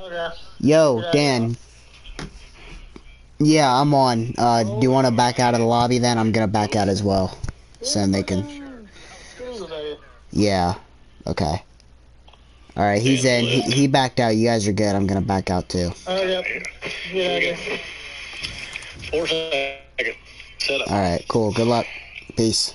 Okay. Yo, Dan. Yeah, I'm on. Do you want to back out of the lobby then? I'm gonna back out as well. So then they can... Yeah. Okay. Alright, he's in. He backed out. You guys are good. I'm gonna back out too. Yep. Yeah, I guess. 4 seconds. Set up. Alright, cool. Good luck. Peace.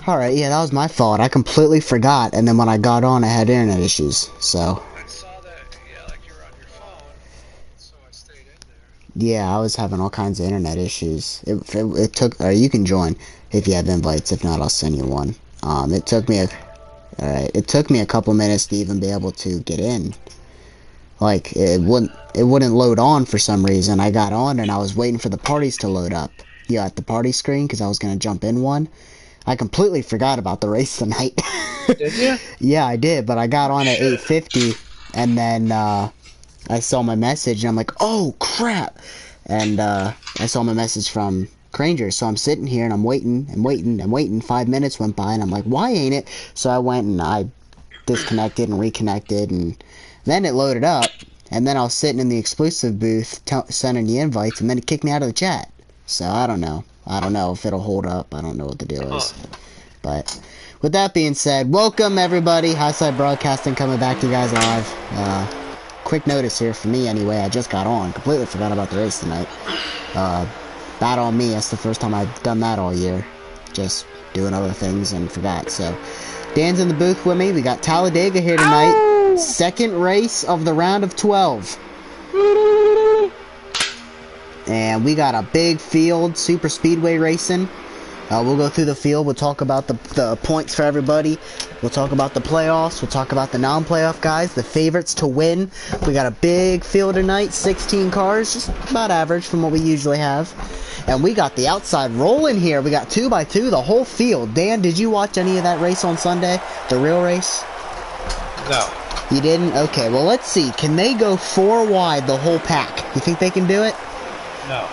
Alright, yeah, that was my fault. I completely forgot, and then when I got on, I had internet issues, so... I saw that, yeah, like you were on your phone, so I stayed in there. Yeah, I was having all kinds of internet issues. It took... you can join if you have invites. If not, I'll send you one. It took me a... Alright, it took me a couple minutes to even be able to get in. Like, it wouldn't load on for some reason. I got on, and I was waiting for the parties to load up. Yeah, at the party screen, because I was going to jump in one. I completely forgot about the race tonight. Did you? Yeah, I did, but I got on at 8:50, and then I saw my message, and I'm like, oh, crap! And I saw my message from Granger, so I'm sitting here, and I'm waiting. 5 minutes went by, and I'm like, why ain't it? So I went, and I disconnected and reconnected, and then it loaded up, and then I was sitting in the exclusive booth sending the invites, and then it kicked me out of the chat. So I don't know. I don't know if it'll hold up. I don't know what the deal is. But with that being said, welcome everybody. Highside Broadcasting coming back to you guys live. Quick notice here for me anyway. I just got on. Completely forgot about the race tonight. Bad on me. That's the first time I've done that all year. Just doing other things and forgot. So Dan's in the booth with me. We got Talladega here tonight. Ow! Second race of the round of 12. And we got a big field, super speedway racing. We'll go through the field. We'll talk about the points for everybody. We'll talk about the playoffs. We'll talk about the non-playoff guys, the favorites to win. We got a big field tonight, 16 cars, just about average from what we usually have. And we got the outside rolling here. We got 2x2, the whole field. Dan, did you watch any of that race on Sunday? The real race? No. You didn't? Okay, well, let's see. Can they go 4 wide the whole pack? You think they can do it? No.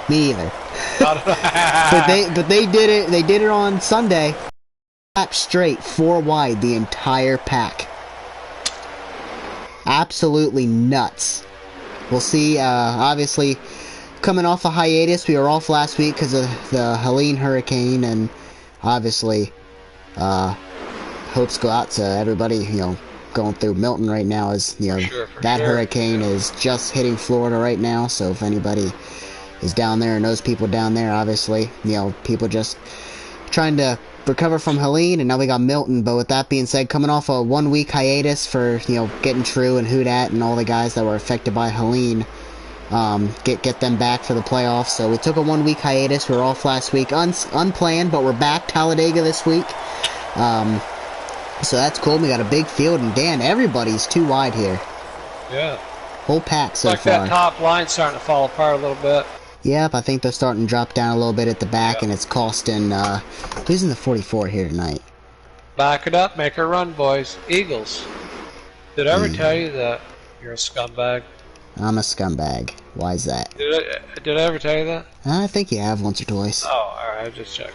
Me either. but they did it. They did it on Sunday. Lap straight, 4 wide, the entire pack. Absolutely nuts. We'll see. Obviously, coming off a hiatus, we were off last week because of the Helene hurricane, and obviously, hopes go out to everybody. You know, going through Milton right now, as you know, that hurricane is just hitting Florida right now. So if anybody is down there and knows people down there, obviously, you know, people just trying to recover from Helene, and now we got Milton. But with that being said, coming off a 1 week hiatus for, you know, getting True and Houdat and all the guys that were affected by Helene, get them back for the playoffs. So we took a 1 week hiatus. We were off last week, unplanned, but we're back Talladega this week. So that's cool. We got a big field, and Dan, everybody's 2 wide here. Yeah. Whole pack so far. That top line's starting to fall apart a little bit. Yep, I think they're starting to drop down a little bit at the back, and it's costing, who's in the 44 here tonight? Back it up, make her run, boys. Eagles. Did I ever tell you that you're a scumbag? I'm a scumbag. Why is that? Did I ever tell you that? I think you have once or twice. Oh, alright, I just checked.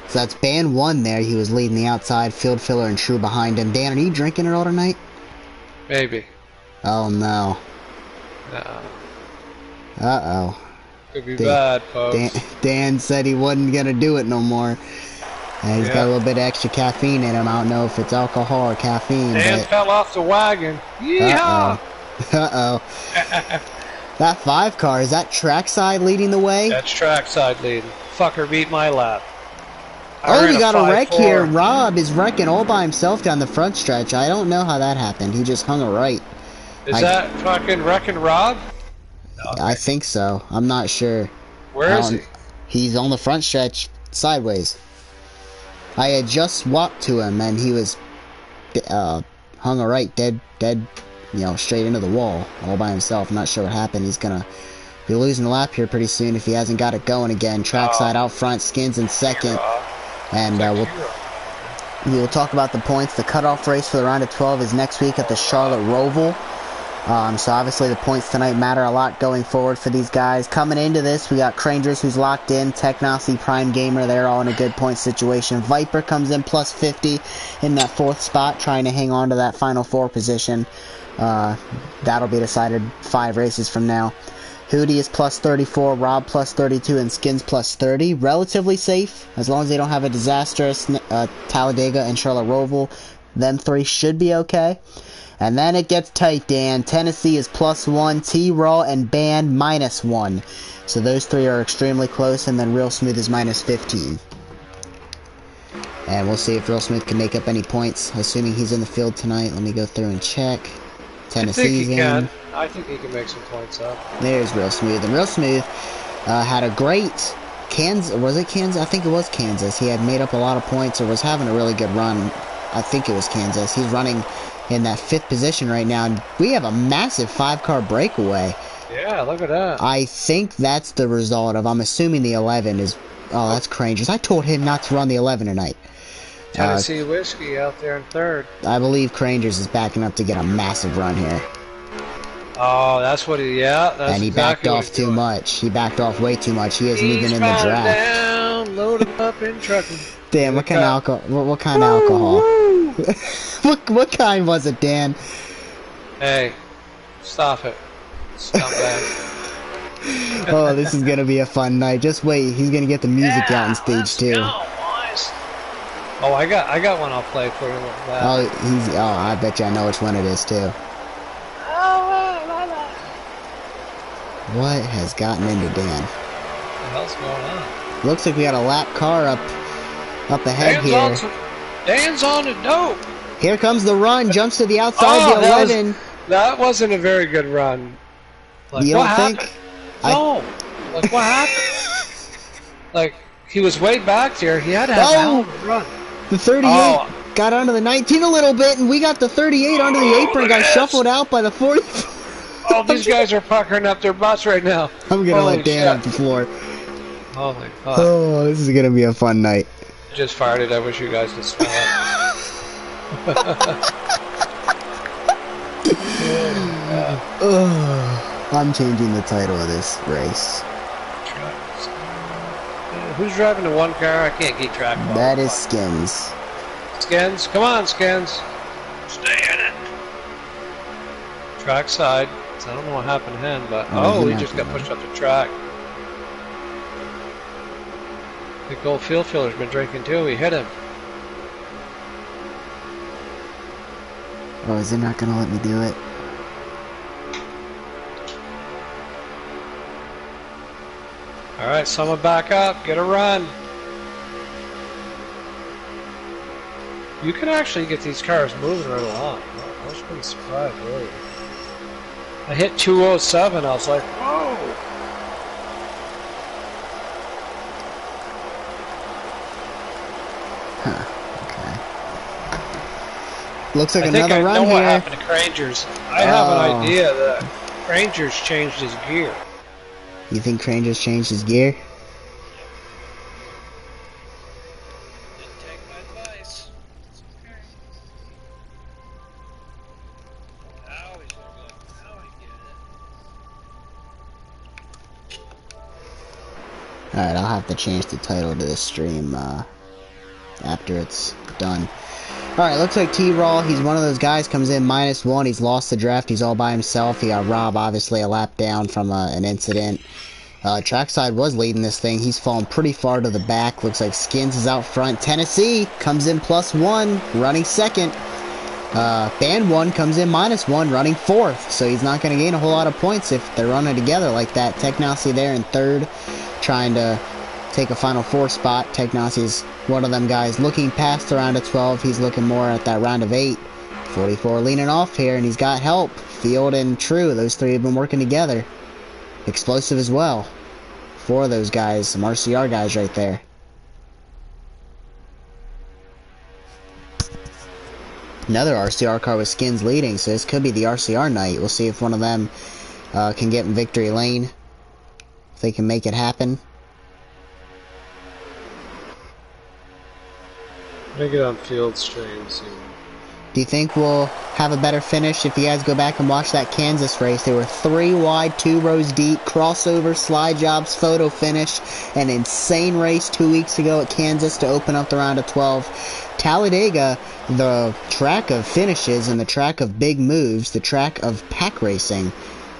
So that's band 1 there. He was leading the outside, field filler and True behind him. Dan, are you drinking at all tonight? Maybe. Oh, no. Uh-oh. Could be bad, folks. Dan said he wasn't going to do it no more. He's got a little bit of extra caffeine in him. I don't know if it's alcohol or caffeine. Dan fell off the wagon. Yeehaw! Uh-oh. That 5 car, is that trackside leading the way? That's trackside leading. Fucker beat my lap. Oh, we got a wreck here. Rob is wrecking all by himself down the front stretch. I don't know how that happened. He just hung a right. Is that fucking wrecking Rob? No. I think so. I'm not sure. Where is he? He's on the front stretch, sideways. I had just walked to him, and he was hung a right, dead, you know, straight into the wall, all by himself. I'm not sure what happened. He's gonna be losing the lap here pretty soon if he hasn't got it going again. Trackside out front, Skins in second. And we'll talk about the points. The cutoff race for the round of 12 is next week at the Charlotte Roval. So obviously the points tonight matter a lot going forward for these guys. Coming into this, we got Crangers, who's locked in, Technosy, Prime Gamer, they're all in a good point situation. Viper comes in plus 50 in that 4th spot, trying to hang on to that final 4 position. That'll be decided 5 races from now. Hootie is plus 34, Rob plus 32, and Skins plus 30. Relatively safe, as long as they don't have a disastrous Talladega and Charlotte Roval. Them 3 should be okay. And then it gets tight, Dan. Tennessee is plus 1, T-Raw and Band minus 1. So those 3 are extremely close, and then Real Smooth is minus 15. And we'll see if Real Smooth can make up any points, assuming he's in the field tonight. Let me go through and check. Tennessee's in. I think he can make some points up. There's Real Smooth. And Real Smooth had a great Kansas. Was it Kansas? I think it was Kansas. He had made up a lot of points or was having a really good run. I think it was Kansas. He's running in that 5th position right now, and we have a massive 5-car breakaway. Yeah, look at that. I think that's the result of, I'm assuming the 11 is, oh, that's Crangers. I told him not to run the 11 tonight. Tennessee Whiskey out there in 3rd. I believe Crangers is backing up to get a massive run here. Oh, that's what he, yeah. That's and he exactly backed off too much. He backed off way too much. He isn't even in the draft. Down, load him up in trucking. Damn, what kind of alcohol? What kind of alcohol? what kind was it, Dan? Hey, stop it, scumbag. Oh, this is gonna be a fun night. Just wait, he's gonna get the music out on stage too. Oh, I got one I'll play for you. I bet you I know which one it is too. What has gotten into Dan? What the hell's going on? Looks like we got a lap car up ahead here. Dan's on the dope. Here comes the run. Jumps to the outside of the 11. That wasn't a very good run. Like, you don't think? No. Like, what happened? Like, he was way back there. He had to have a hell of a run. The 38 got onto the 19 a little bit, and we got the 38 onto the apron. Got shuffled out by the 40. Oh, these guys are puckering up their butts right now. I'm gonna let Dan off the floor. Holy fuck. Oh, this is gonna be a fun night. Just fired it. I wish you guys could smell it. I'm changing the title of this race. Who's driving the 1 car? I can't keep track of that. Is Skins. Skins? Come on, Skins. Stay in it. Track side. I don't know what happened to him, but he just got pushed up the track. The old field filler's been drinking too. He hit him. Oh, is it not gonna let me do it? All right, someone back up. Get a run. You can actually get these cars moving right along. I was pretty surprised, really. I hit 207. I was like, whoa. Okay. Looks like another run here. I know what happened to Crangers. I have an idea that Crangers changed his gear. You think Crangers changed his gear? Didn't take my advice. It's okay. Now he's gonna go. Now I get it. Alright, I'll have to change the title to this stream after it's done. Alright, looks like T-Raw, he's one of those guys, comes in -1, he's lost the draft, he's all by himself. He got Rob, obviously, a lap down from an incident. Trackside was leading this thing, he's fallen pretty far to the back. Looks like Skins is out front. Tennessee comes in +1, running 2nd. Band 1 comes in -1, running 4th. So he's not going to gain a whole lot of points if they're running together like that. Technosy there in 3rd, trying to take a final 4 spot. Technosy's one of them guys looking past the round of 12. He's looking more at that round of 8. 44 leaning off here, and he's got help. Field and True, those 3 have been working together. Explosive as well. 4 of those guys, some RCR guys right there. Another RCR car with Skins leading, so this could be the RCR night. We'll see if one of them can get in victory lane. If they can make it happen. I'm gonna get on field stream soon. Do you think we'll have a better finish if you guys go back and watch that Kansas race? They were 3 wide, 2 rows deep, crossover, slide jobs, photo finish. An insane race 2 weeks ago at Kansas to open up the round of 12. Talladega, the track of finishes and the track of big moves, the track of pack racing.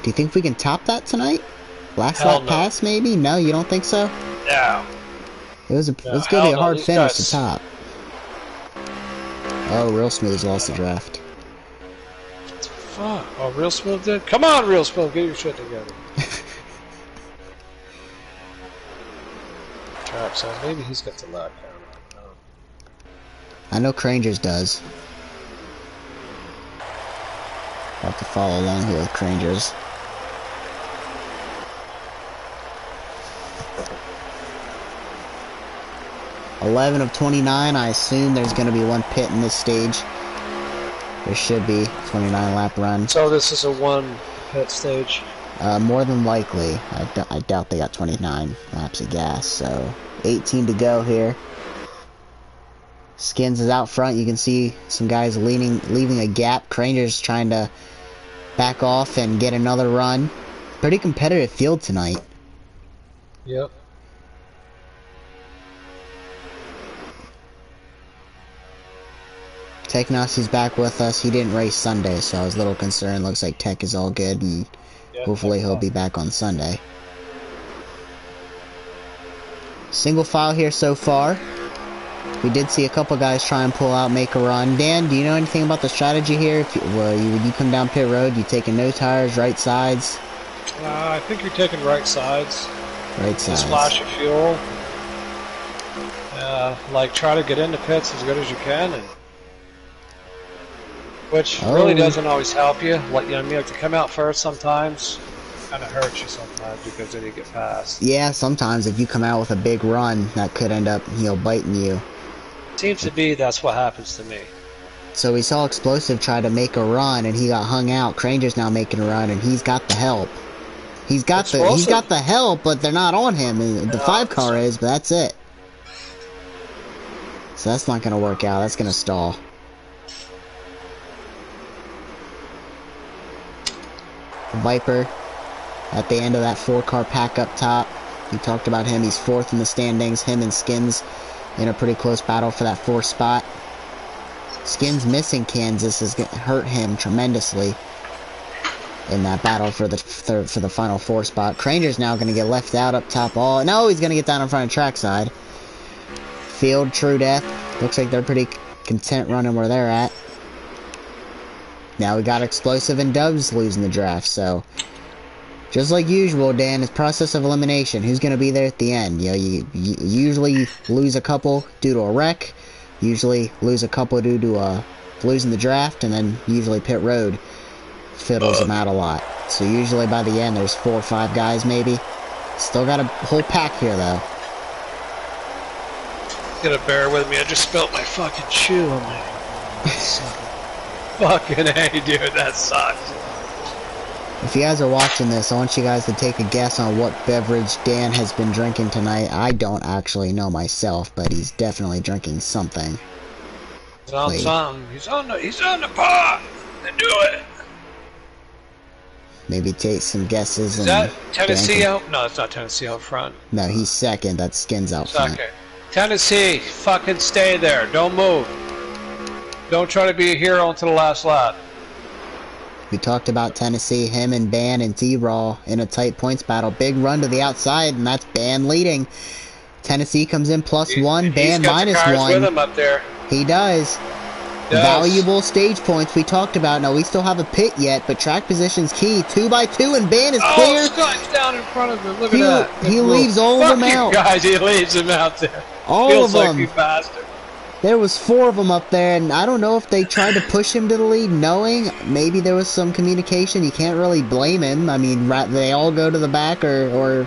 Do you think we can top that tonight? Last lap pass, maybe? No, you don't think so? No. It's going to be a hard finish to top. Oh, Real Smooth's lost the draft. Fuck. Oh, Real Smooth did? Come on, Real Smooth, get your shit together. Trap, so maybe he's got the lap count. I know Crangers does. I'll have to follow along here with Crangers. $11 of 29. I assume there's going to be one pit in this stage. There should be 29 lap run. So this is a 1 pit stage. More than likely. I doubt they got 29 laps of gas. So 18 to go here. Skins is out front. You can see some guys leaving a gap. Cranger's trying to back off and get another run. Pretty competitive field tonight. Yep. Technosi's back with us. He didn't race Sunday, so I was a little concerned. Looks like Tech is all good, and hopefully he'll be back on Sunday. Single file here so far. We did see a couple guys try and pull out, make a run. Dan, do you know anything about the strategy here? If when you come down pit road, you taking no tires, right sides? I think you're taking right sides. Right sides. Splash of fuel. Like, try to get into pits as good as you can, and which really doesn't always help you. Like, you know what I mean? You have to come out first sometimes. Kind of hurts you sometimes because then you get past. Yeah, sometimes if you come out with a big run, that could end up, biting you. Seems to be that's what happens to me. So we saw Explosive try to make a run, and he got hung out. Cranger's now making a run, and he's got the help. He's got the help, but they're not on him. The 5 car is, but that's it. So that's not going to work out. That's going to stall. Viper at the end of that 4-car pack up top. We talked about him. He's 4th in the standings. Him and Skins in a pretty close battle for that 4th spot. Skins missing Kansas has hurt him tremendously in that battle for the final 4 spot. Cranger's now going to get left out up top. No, he's going to get down in front of trackside. Field, True Death. Looks like they're pretty content running where they're at. Now we got Explosive and Dubs losing the draft, so just like usual, Dan, it's process of elimination. Who's going to be there at the end? You usually lose a couple due to a wreck, usually lose a couple due to losing the draft, and then usually pit road fiddles them out a lot. So usually by the end, there's 4 or 5 guys maybe. Still got a whole pack here, though. You gotta bear with me. I just spilled my fucking shoe on my. Fucking hey, dude, that sucks. If you guys are watching this, I want you guys to take a guess on what beverage Dan has been drinking tonight. I don't actually know myself, but he's definitely drinking something. He's on something. He's on the pot. Then do it. Maybe take some guesses. Is that Tennessee out? No, it's not Tennessee out front. No, he's second. That's Skins out front. Okay. Tennessee, fucking stay there. Don't move. Don't try to be a hero until the last lap. We talked about Tennessee, him and Ban and T-Raw in a tight points battle. Big run to the outside, and that's Ban leading. Tennessee comes in +1, Ban -1. With him up there. He does. Valuable stage points we talked about. Now, we still have a pit yet, but track position's key. 2x2, and Ban is clear. Oh, Scott's down in front of him. Look at that. He leaves all of them out. Guys, he leaves them out there. All of them. Feels like you bastard. There was 4 of them up there, and I don't know if they tried to push him to the lead, knowing maybe there was some communication. You can't really blame him. I mean, they all go to the back, or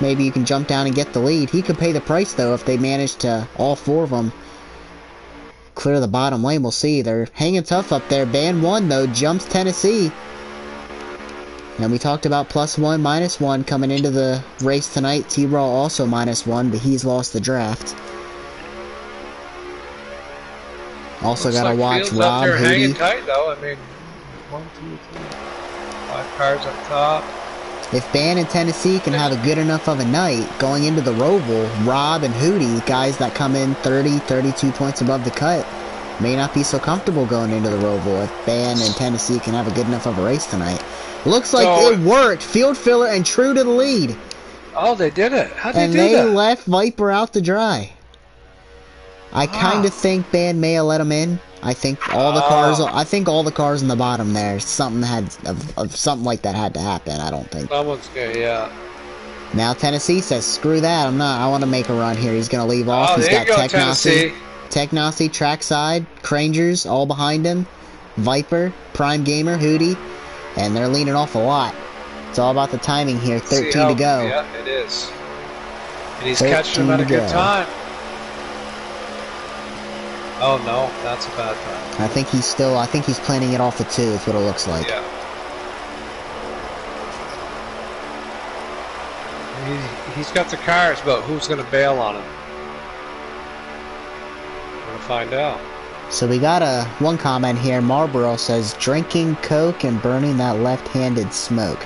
maybe you can jump down and get the lead. He could pay the price, though, if they managed to, all 4 of them, clear the bottom lane. We'll see. They're hanging tough up there. Ban 1, though, jumps Tennessee. And we talked about +1, -1 coming into the race tonight. T-Raw also -1, but he's lost the draft. Also Looks gotta like watch Fields up Rob, there hanging Hootie. tight though. I mean, 1, 2, 3, 5 cars up top. If Ban and Tennessee can have a good enough of a night going into the Roval, Rob and Hootie, guys that come in 30, 32 points above the cut, may not be so comfortable going into the Roval if Ban and Tennessee can have a good enough of a race tonight. Looks like it worked. Field filler and true to the lead. Oh, they did it. How'd they do that? And they left Viper out to dry. I kind of think Ban may have let him in. I think all the cars. I think all the cars in the bottom there. Something something like that had to happen. I don't think. Someone's good. Yeah. Now Tennessee says, "Screw that! I'm not. I want to make a run here." He's gonna leave off. Oh, He's there got you go, Tennessee. Technosy, trackside, Crangers all behind him, Viper, Prime Gamer, Hootie, and they're leaning off a lot. It's all about the timing here. 13 to go. Yeah, it is. And he's catching them at a good time. Oh no, that's a bad time. I think he's planning it off the 2, is what it looks like. Yeah. He's got the cars, but who's going to bail on him? We're going to find out. So we got one comment here. Marlboro says, drinking Coke and burning that left-handed smoke.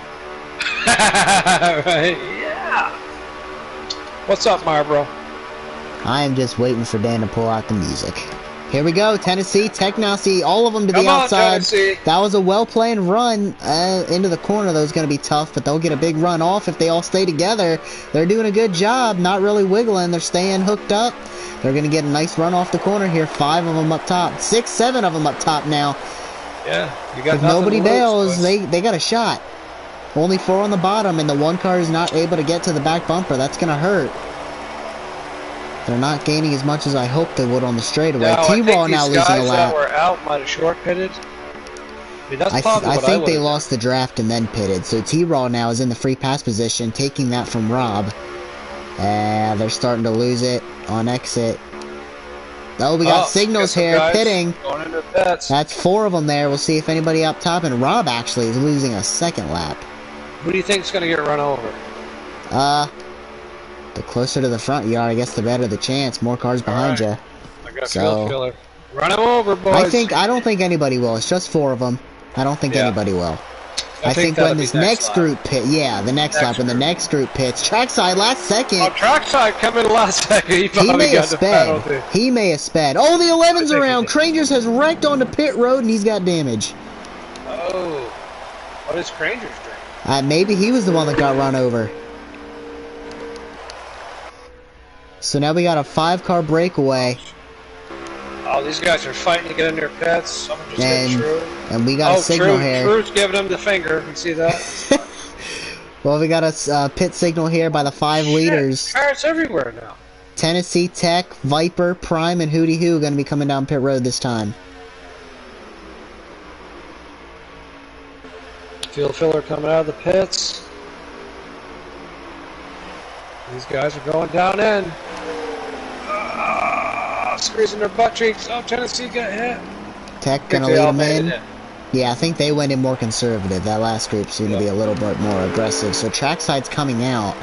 Right, yeah. What's up, Marlboro? I am just waiting for Dan to pull out the music. Here we go, Tennessee, Technosy, all of them to the outside. That was a well-planned run into the corner. That was going to be tough, but they'll get a big run off if they all stay together. They're doing a good job, not really wiggling. They're staying hooked up. They're going to get a nice run off the corner here. 5 of them up top. 6, 7 of them up top now. Yeah, you got if nobody bails, they got a shot. Only 4 on the bottom, and the one car is not able to get to the back bumper. That's going to hurt. They're not gaining as much as I hoped they would on the straightaway. T-Raw now losing a lap. That were out might have short pitted. I mean, that's I think they lost the draft and then pitted. So T-Raw now is in the free pass position, taking that from Rob. And they're starting to lose it on exit. Oh, we got signals here, pitting. Going into pits. That's 4 of them there. We'll see if anybody up top. And Rob actually is losing a second lap. Who do you think is going to get run over? The closer to the front you are, I guess the better the chance. More cars behind you. I got field filler. Run him over, boys. I don't think anybody will. It's just 4 of them. I don't think anybody will. I think when this next group pit, the next lap, when the next group pits, trackside last second. Oh, trackside coming last second. He may have sped. He may have sped. Oh, the 11's around. Crangers has wrecked onto pit road and he's got damage. Oh, what is Crangers doing? Maybe he was the one that got run over. So now we got a 5-car breakaway. Oh, these guys are fighting to get in their pits. Someone just hit True. And we got a signal here. True's giving him the finger. You see that? Well, we got a pit signal here by the 5 leaders. Cars everywhere now. Tennessee, Tech, Viper, Prime, and Hootie Hoo going to be coming down pit road this time. Field filler coming out of the pits. These guys are going down in. Squeezing their butt cheeks. Oh, Tennessee got hit. Tech gonna lead them in. Yeah, I think they went in more conservative. That last group seemed to be a little bit more aggressive. So trackside's coming out.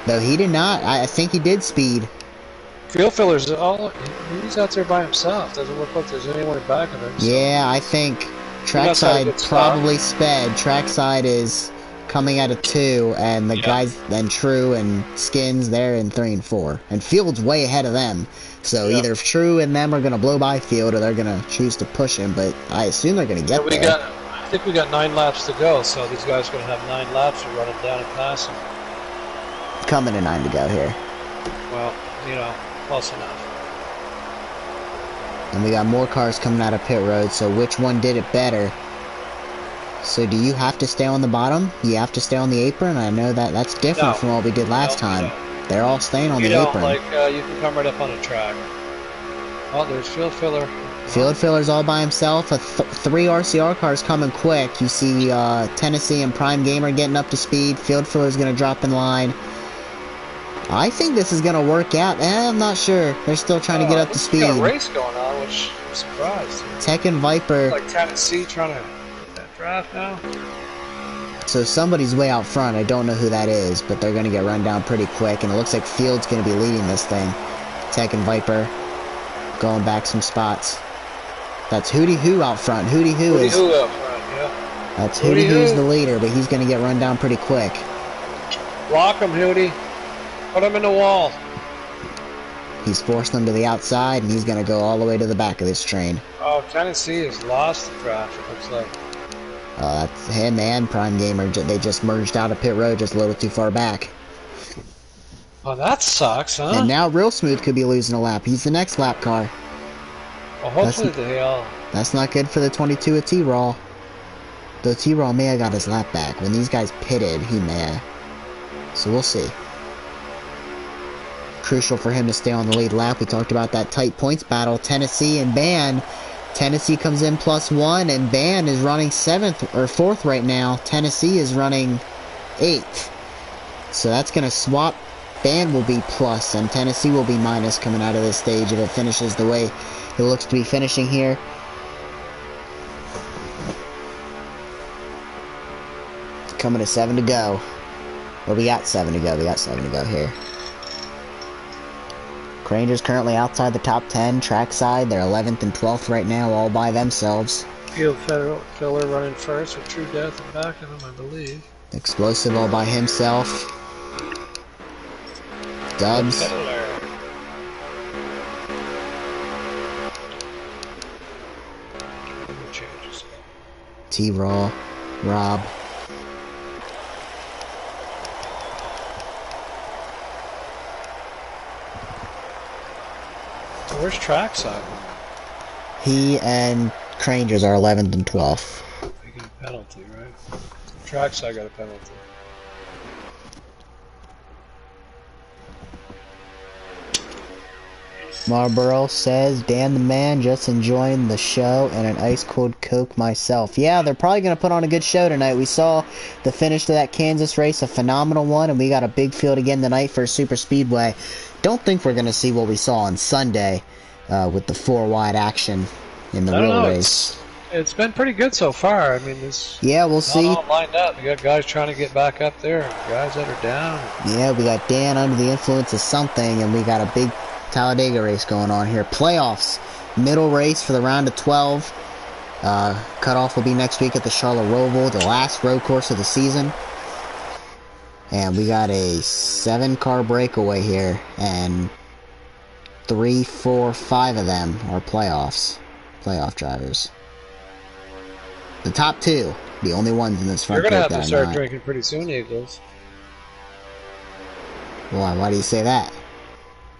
Though he did not. I think he did speed. Field filler's he's out there by himself. Doesn't look like there's anyone back of him. So. Yeah, I think trackside probably sped. Trackside is coming out of 2, and the guys then True and Skins they're in 3 and 4, and Field's way ahead of them. So either True and them are gonna blow by Field, or they're gonna choose to push him. But I assume they're gonna get there. I think we got 9 laps to go, so these guys are gonna have 9 laps to run him down and pass him. Coming to 9 to go here. Well, close enough. And we got more cars coming out of pit road. So which one did it better? So do you have to stay on the bottom? You have to stay on the apron? I know that's different from what we did last time. They're all staying on the apron. You can come right up on the track. Oh, there's field filler. Field filler's all by himself. 3 RCR cars coming quick. You see Tennessee and Prime Gamer getting up to speed. Field filler's going to drop in line. I think this is going to work out. I'm not sure. They're still trying to get up to speed. Got a race going on, which I'm surprised. Tech and Viper. Like Tennessee trying to get that draft now. So somebody's way out front. I don't know who that is, but they're going to get run down pretty quick. And it looks like Field's going to be leading this thing. Tech and Viper going back some spots. That's Hootie Hoo out front. Hootie Hoo Hootie is... Hoo up front, yeah. That's Hootie Hoo's the leader, but he's going to get run down pretty quick. Block him, Hootie. Put him in the wall. He's forced them to the outside, and he's going to go all the way to the back of this train. Oh, Tennessee has lost the traffic, looks like. That's him and Prime Gamer. They just merged out of pit road just a little too far back. Oh, that sucks, huh? And now Real Smooth could be losing a lap. He's the next lap car. Well, hopefully That's not good for the 22 of T-Raw. Though T-Raw may have got his lap back. When these guys pitted, he may have. So we'll see. Crucial for him to stay on the lead lap. We talked about that tight points battle. Tennessee and Ban. Tennessee comes in +1, and Ban is running 7th or 4th right now. Tennessee is running 8th. So that's going to swap. Ban will be plus, and Tennessee will be minus coming out of this stage if it finishes the way it looks to be finishing here. Coming to 7 to go. Or we got 7 to go. We got 7 to go here. Rangers currently outside the top 10. Trackside, they're 11th and 12th right now, all by themselves. Field Filler running first with True Death in back of him, I believe. Explosive all by himself. Dubs. T-Raw. Rob. Where's Trackside? He and Rangers are 11th and 12th. They get a penalty, right? Trackside got a penalty. Marlboro says, Dan the man, just enjoying the show and an ice-cold Coke myself. Yeah, they're probably going to put on a good show tonight. We saw the finish to that Kansas race, a phenomenal one, and we got a big field again tonight for Super Speedway. Don't think we're going to see what we saw on Sunday with the 4-wide action in the real race. It's been pretty good so far. I mean, yeah, we'll see. All lined up. We got guys trying to get back up there, and guys that are down. Yeah, we got Dan under the influence of something, and we got a big Talladega race going on here. Playoffs, middle race for the round of 12. Cutoff will be next week at the Charlotte Roval, the last road course of the season. And we got a 7-car breakaway here, and 3, 4, 5 of them are playoff drivers. The top 2, the only ones in this front group. You're gonna have to start drinking pretty soon, Eagles. Why do you say that?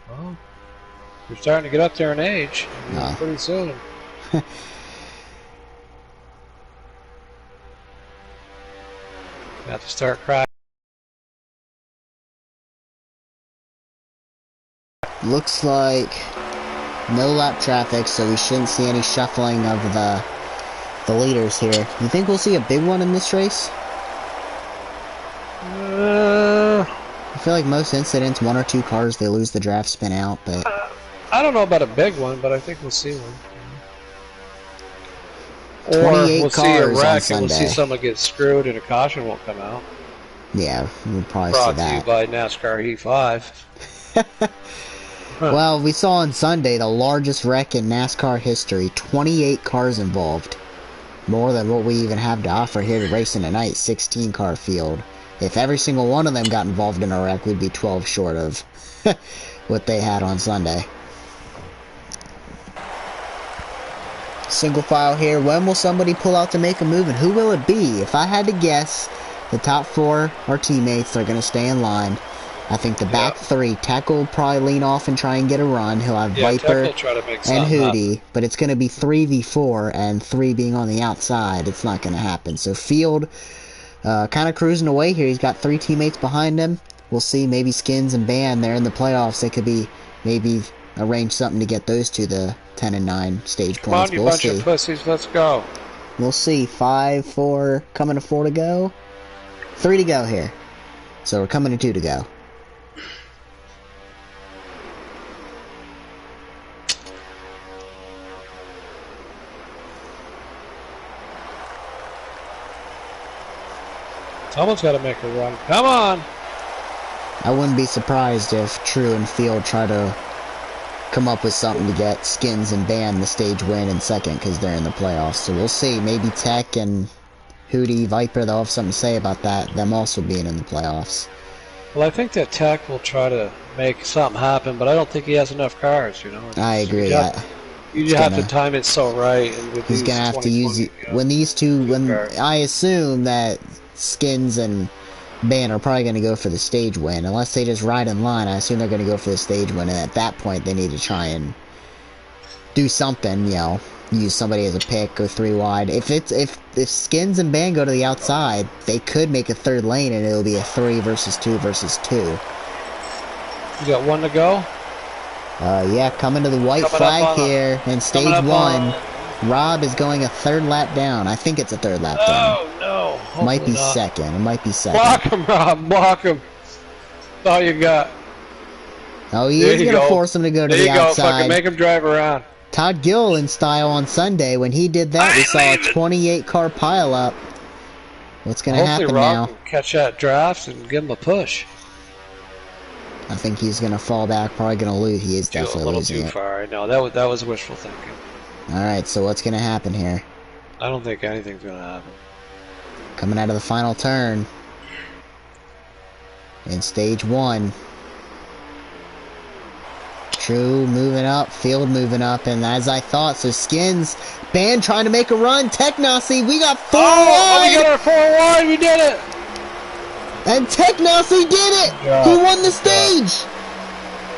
Well, you're starting to get up there in age. Pretty soon. You have to start crying. Looks like no lap traffic, so we shouldn't see any shuffling of the leaders here. You think we'll see a big one in this race? I feel like most incidents, 1 or 2 cars, they lose the draft spin out, but... I don't know about a big one, but I think we'll see one. 28 we'll cars see a wreck on and Sunday. we'll see someone get screwed and a caution won't come out. Yeah, we'll probably see Brought that. to you by NASCAR Heat 5. Well, we saw on Sunday the largest wreck in NASCAR history. 28 cars involved. More than what we even have to offer here to racing tonight. 16-car field. If every single one of them got involved in a wreck, we'd be 12 short of what they had on Sunday. Single file here. When will somebody pull out to make a move, and who will it be? If I had to guess, the top 4 are teammates. They're going to stay in line. I think the back 3, Tech will probably lean off and try and get a run. He'll have Viper and Hootie, but it's going to be 3v4, and 3 being on the outside. It's not going to happen. So Field kind of cruising away here. He's got 3 teammates behind him. We'll see. Maybe Skins and Ban, they're in the playoffs. They could be maybe arrange something to get those to the 10 and 9 stage points. Come on, you bunch of pussies. Let's go. We'll see. 5, 4, coming to 4 to go. 3 to go here. So we're coming to 2 to go. Someone's got to make a run. Come on! I wouldn't be surprised if True and Field try to come up with something to get Skins and Band the stage win in second because they're in the playoffs. So we'll see. Maybe Tech and Hootie, Viper, they'll have something to say about that, them also being in the playoffs. Well, I think that Tech will try to make something happen, but I don't think he has enough cars, you know. I agree. You have to time it so right. And with he's going to have to use... when these two... I assume that Skins and Band are probably going to go for the stage win. Unless they just ride in line, I assume they're going to go for the stage win. And at that point, they need to try and do something, you know. Use somebody as a pick, go 3 wide. If Skins and Band go to the outside, they could make a third lane and it'll be a 3 versus 2 versus 2. You got 1 to go? Yeah, coming to the white flag here in stage 1. Rob is going a 3rd lap down. I think it's a 3rd lap down. Oh, no. It might be second. It might be second. Block him, Rob. Block him. That's all you got. Oh, he is going to force him to go to the outside. There you go. Fucking make him drive around. Todd Gilliland style on Sunday. When he did that, we saw a 28-car pileup. What's going to happen now? Rob can catch that draft and give him a push. I think he's going to fall back, probably going to lose. He is definitely losing it. A little too far. No, that was wishful thinking. Alright, so what's going to happen here? I don't think anything's going to happen. Coming out of the final turn. In stage 1. True moving up, Field moving up, and as I thought, so Skins, Band trying to make a run, Technosy, we got 4 wide! We got our 4 wide, we did it! And Technosy did it! He won the stage!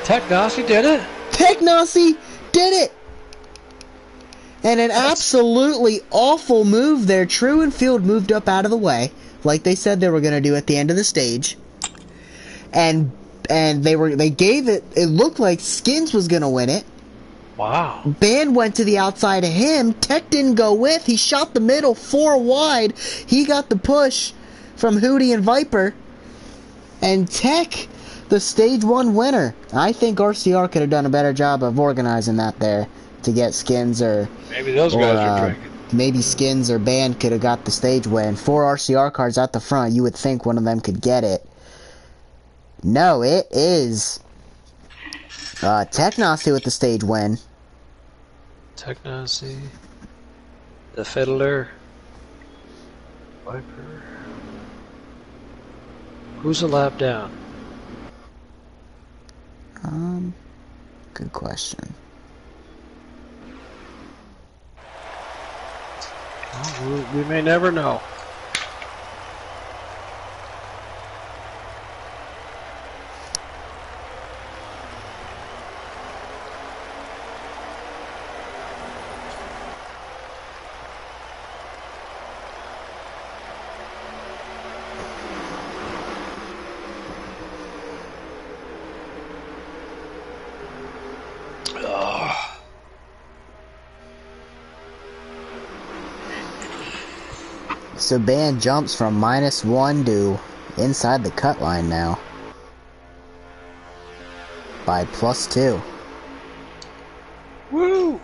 Technosy did it? Technosy did it! And an absolutely awful move there. True and Field moved up out of the way, like they said they were going to do at the end of the stage. And they gave it looked like Skins was going to win it. Wow. Band went to the outside of him. Tech didn't go with. He shot the middle 4 wide. He got the push from Hootie and Viper. And Tech, the stage 1 winner. I think RCR could have done a better job of organizing that there to get Skins or... Maybe those guys are drinking. Maybe Skins or Band could have got the stage win. 4 RCR cars at the front. You would think one of them could get it. No, it is Technosy with the stage win. Technosy, the Fiddler, Viper. Who's a lap down? Good question. Well, we may never know. So Band jumps from -1 to inside the cut line now. By +2. Woo!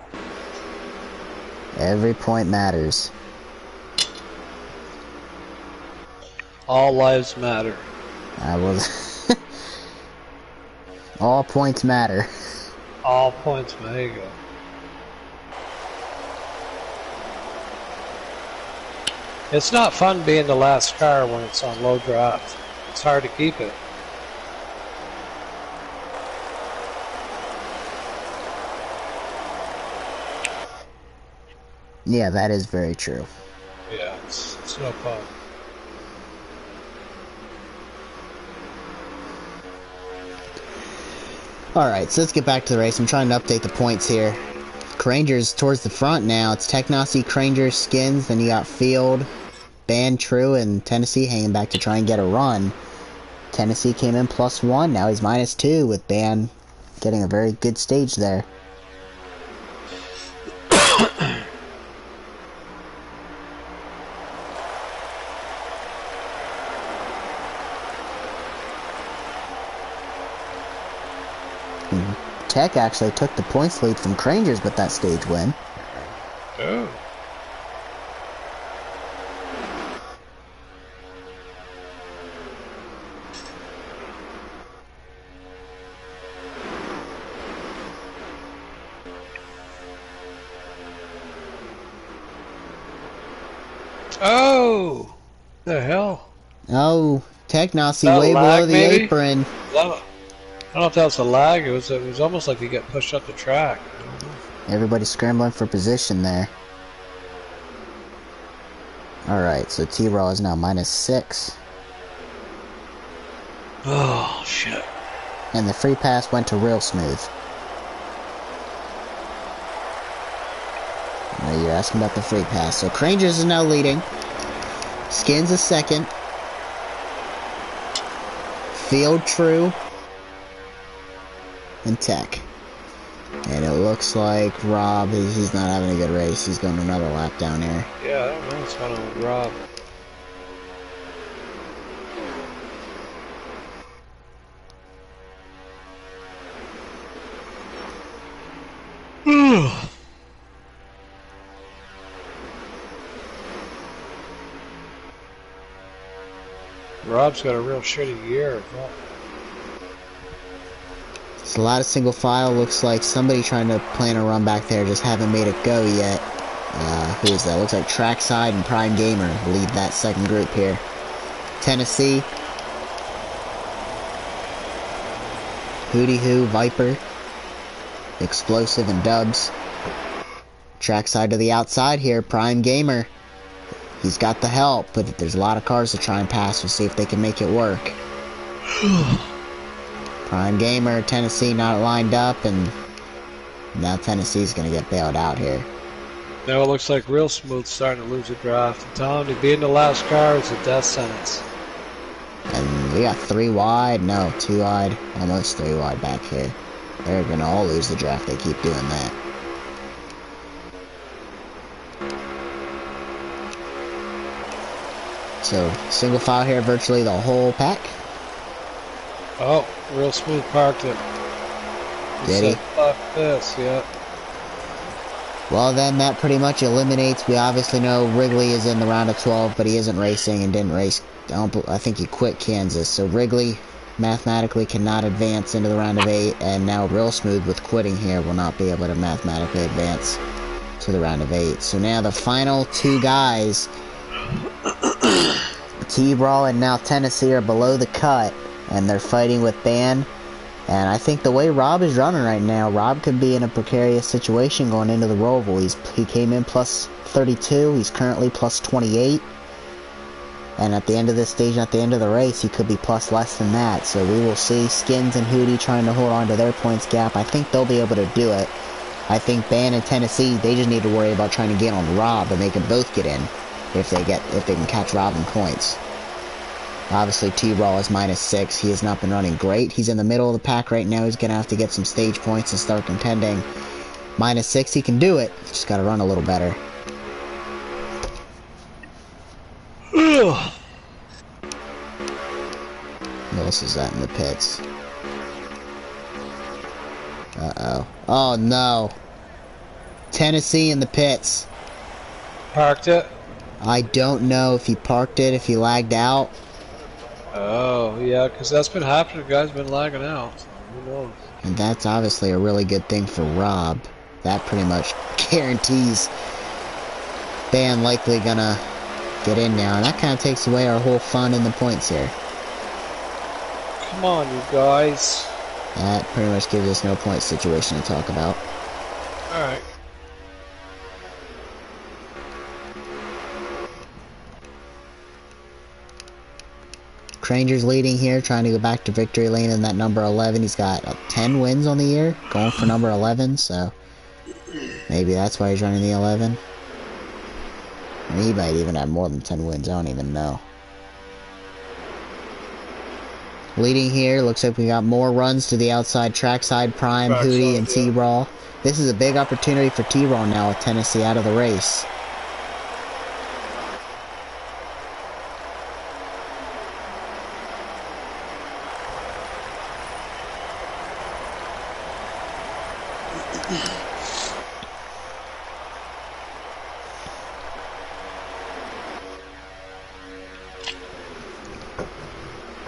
Every point matters. All lives matter. I was... All points matter. All points, there you go. It's not fun being the last car when it's on low draft. It's hard to keep it. Yeah, that is very true. Yeah, it's no fun. Alright, so let's get back to the race. I'm trying to update the points here. Cranger's towards the front now. It's Technosy, Cranger, Skins, then you got Field, Band, True, and Tennessee hanging back to try and get a run. Tennessee came in +1, now he's -2 with Band getting a very good stage there. Tech actually took the points lead from Crangers with that stage win. Oh. Oh! The hell? Oh, Technosy That way below lag, the maybe? apron. I don't know if that was a lag. It was almost like he got pushed up the track. Everybody's scrambling for position there. Alright, so T-Raw is now -6. Oh, shit. And the free pass went to Real Smooth. Now you're asking about the free pass. So Crangers is now leading. Skins is second. Field True. And Tech. And it looks like Rob, he's not having a good race. He's going another lap down here. Yeah, I don't know what's going on with Rob. Rob's got a real shitty year. It's a lot of single file. Looks like somebody trying to plan a run back there just haven't made it go yet. Who is that? Looks like Trackside and Prime Gamer lead that second group here. Tennessee. Hootie Hoo, Viper. Explosive and Dubs. Trackside to the outside here. Prime Gamer. He's got the help, but there's a lot of cars to try and pass. We'll see if they can make it work. Prime Gamer, Tennessee not lined up, and now Tennessee's going to get bailed out here. Now it looks like Real Smooth starting to lose a draft. I'm telling you, being the last car is a death sentence. And we got 3 wide, no, 2 wide, almost 3 wide back here. They're going to all lose the draft. They keep doing that. So, single file here, virtually the whole pack. Oh, Real Smooth parked it. Did he? Said, fuck this, yeah. Well, then that pretty much eliminates. We obviously know Wrigley is in the round of 12, but he isn't racing and didn't race. I think he quit Kansas. So Wrigley mathematically cannot advance into the round of 8, and now Real Smooth with quitting here will not be able to mathematically advance to the round of 8. So now the final 2 guys, T-Brawl and now Tennessee, are below the cut, and they're fighting with Ban. And I think the way Rob is running right now, Rob could be in a precarious situation going into the Roval. He came in plus 32. He's currently plus 28. And at the end of this stage, at the end of the race, he could be plus less than that. So we will see Skins and Hootie trying to hold on to their points gap. I think they'll be able to do it. I think Ban and Tennessee, they just need to worry about trying to get on Rob, and they can both get in if they can catch Rob in points. Obviously, T-Raw is -6. He has not been running great. He's in the middle of the pack right now. He's going to have to get some stage points and start contending. -6, he can do it. Just got to run a little better. Who else is that in the pits? Uh-oh. Oh, no. Tennessee in the pits. Parked it? I don't know if he parked it, if he lagged out. Oh, yeah, because that's been happening. The guy's been lagging out. So who knows? And that's obviously a really good thing for Rob. That pretty much guarantees Ban likely gonna get in now. And that kind of takes away our whole fun in the points here. Come on, you guys. That pretty much gives us no point situation to talk about. Alright. Cranger's leading here, trying to go back to victory lane in that number 11. He's got 10 wins on the year, going for number 11, so maybe that's why he's running the 11. And he might even have more than 10 wins, I don't even know. Leading here, looks like we got more runs to the outside, Trackside, Prime, Hootie, and T-Raw. This is a big opportunity for T-Raw now with Tennessee out of the race.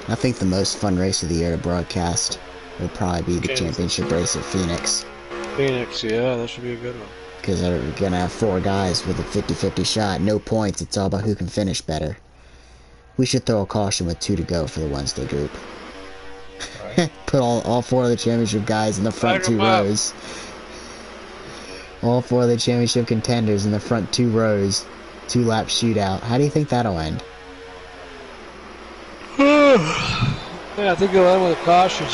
I think the most fun race of the year to broadcast will probably be the championship race at Phoenix. Phoenix, yeah, that should be a good one. because they're going to have 4 guys with a 50-50 shot. No points. It's all about who can finish better. We should throw a caution with 2 to go for the Wednesday group. Right. Put all 4 of the championship guys in the front 2 rows. All 4 of the championship contenders in the front 2 rows. 2-lap shootout. How do you think that'll end? Yeah, I think you'll end with a caution.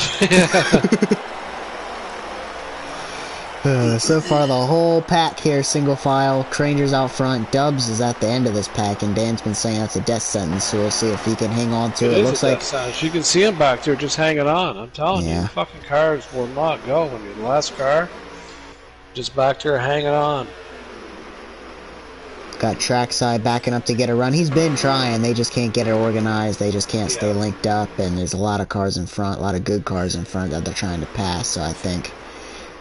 So far, the whole pack here, single file. Cranger's out front. Dubs is at the end of this pack, and Dan's been saying that's a death sentence, so we'll see if he can hang on to it. It looks like you can see him back there just hanging on. I'm telling you, fucking cars will not go when you're the last car. Just back there hanging on. Got trackside backing up to get a run. He's been trying. They just can't get it organized. They just can't stay linked up, and there's a lot of cars in front, a lot of good cars in front that they're trying to pass, so I think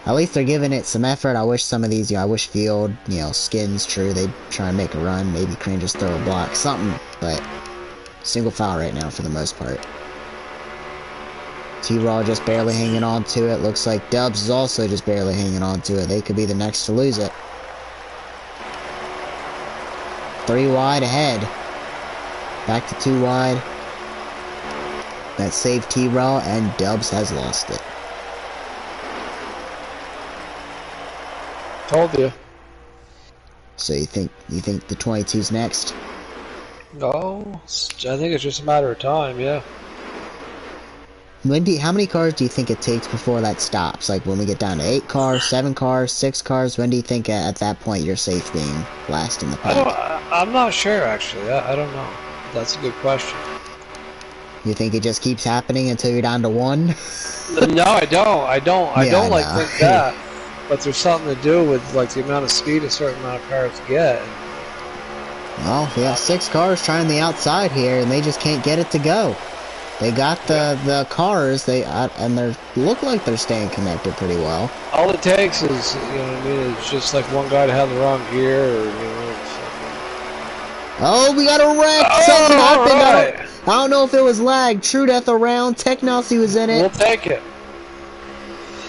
at least they're giving it some effort. I wish some of these, I wish Field, Skins, True, they'd try and make a run. Maybe Crane just throw a block, something. But single foul right now for the most part. T-Raw just barely hanging on to it. Looks like Dubs is also just barely hanging on to it. They could be the next to lose it. 3 wide ahead. Back to 2 wide. That saved T-Raw, and Dubs has lost it. Told you. So you think the 22's next? No, I think it's just a matter of time. Yeah. How many cars do you think it takes before that stops? Like when we get down to 8 cars, 7 cars, 6 cars. When do you think at that point you're safe being last in the pack? I'm not sure actually. I don't know. That's a good question. You think it just keeps happening until you're down to 1? No, I don't. I don't think that. But there's something to do with like the amount of speed a certain amount of cars get. Well, we got 6 cars trying the outside here, and they just can't get it to go. They got the cars, and they look like they're staying connected pretty well. All it takes is, it's just like one guy to have the wrong gear, or Oh, we got a wreck! Something happened. Right. I don't know if it was lag. True Death around. Technosy was in it. We'll take it.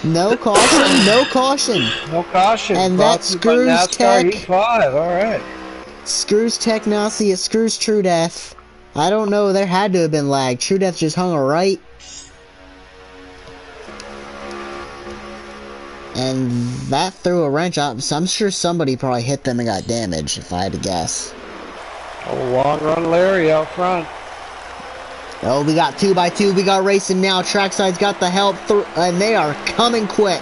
No caution. No caution. No caution. And that screws Tech. E5. All right. Screws Technosy. It screws True Death. I don't know. There had to have been lag. True Death just hung a right. And that threw a wrench out. So I'm sure somebody probably hit them and got damaged, if I had to guess. A long run Larry out front. Oh, we got 2x2. We got racing now. Trackside's got the help through, and they are coming quick.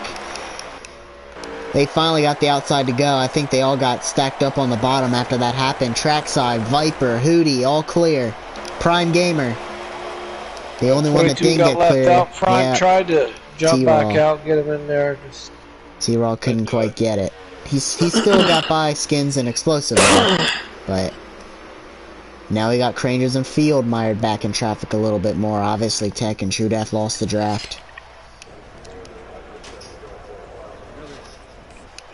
They finally got the outside to go. I think they all got stacked up on the bottom after that happened. Trackside, Viper, Hootie, all clear. Prime Gamer. The only one that didn't get cleared. Out front, tried to jump back out, get him in there. T-Raw couldn't quite get it. He still got by Skins and Explosive, but now we got Crangers and Field mired back in traffic a little bit more. Obviously, Tech and True Death lost the draft.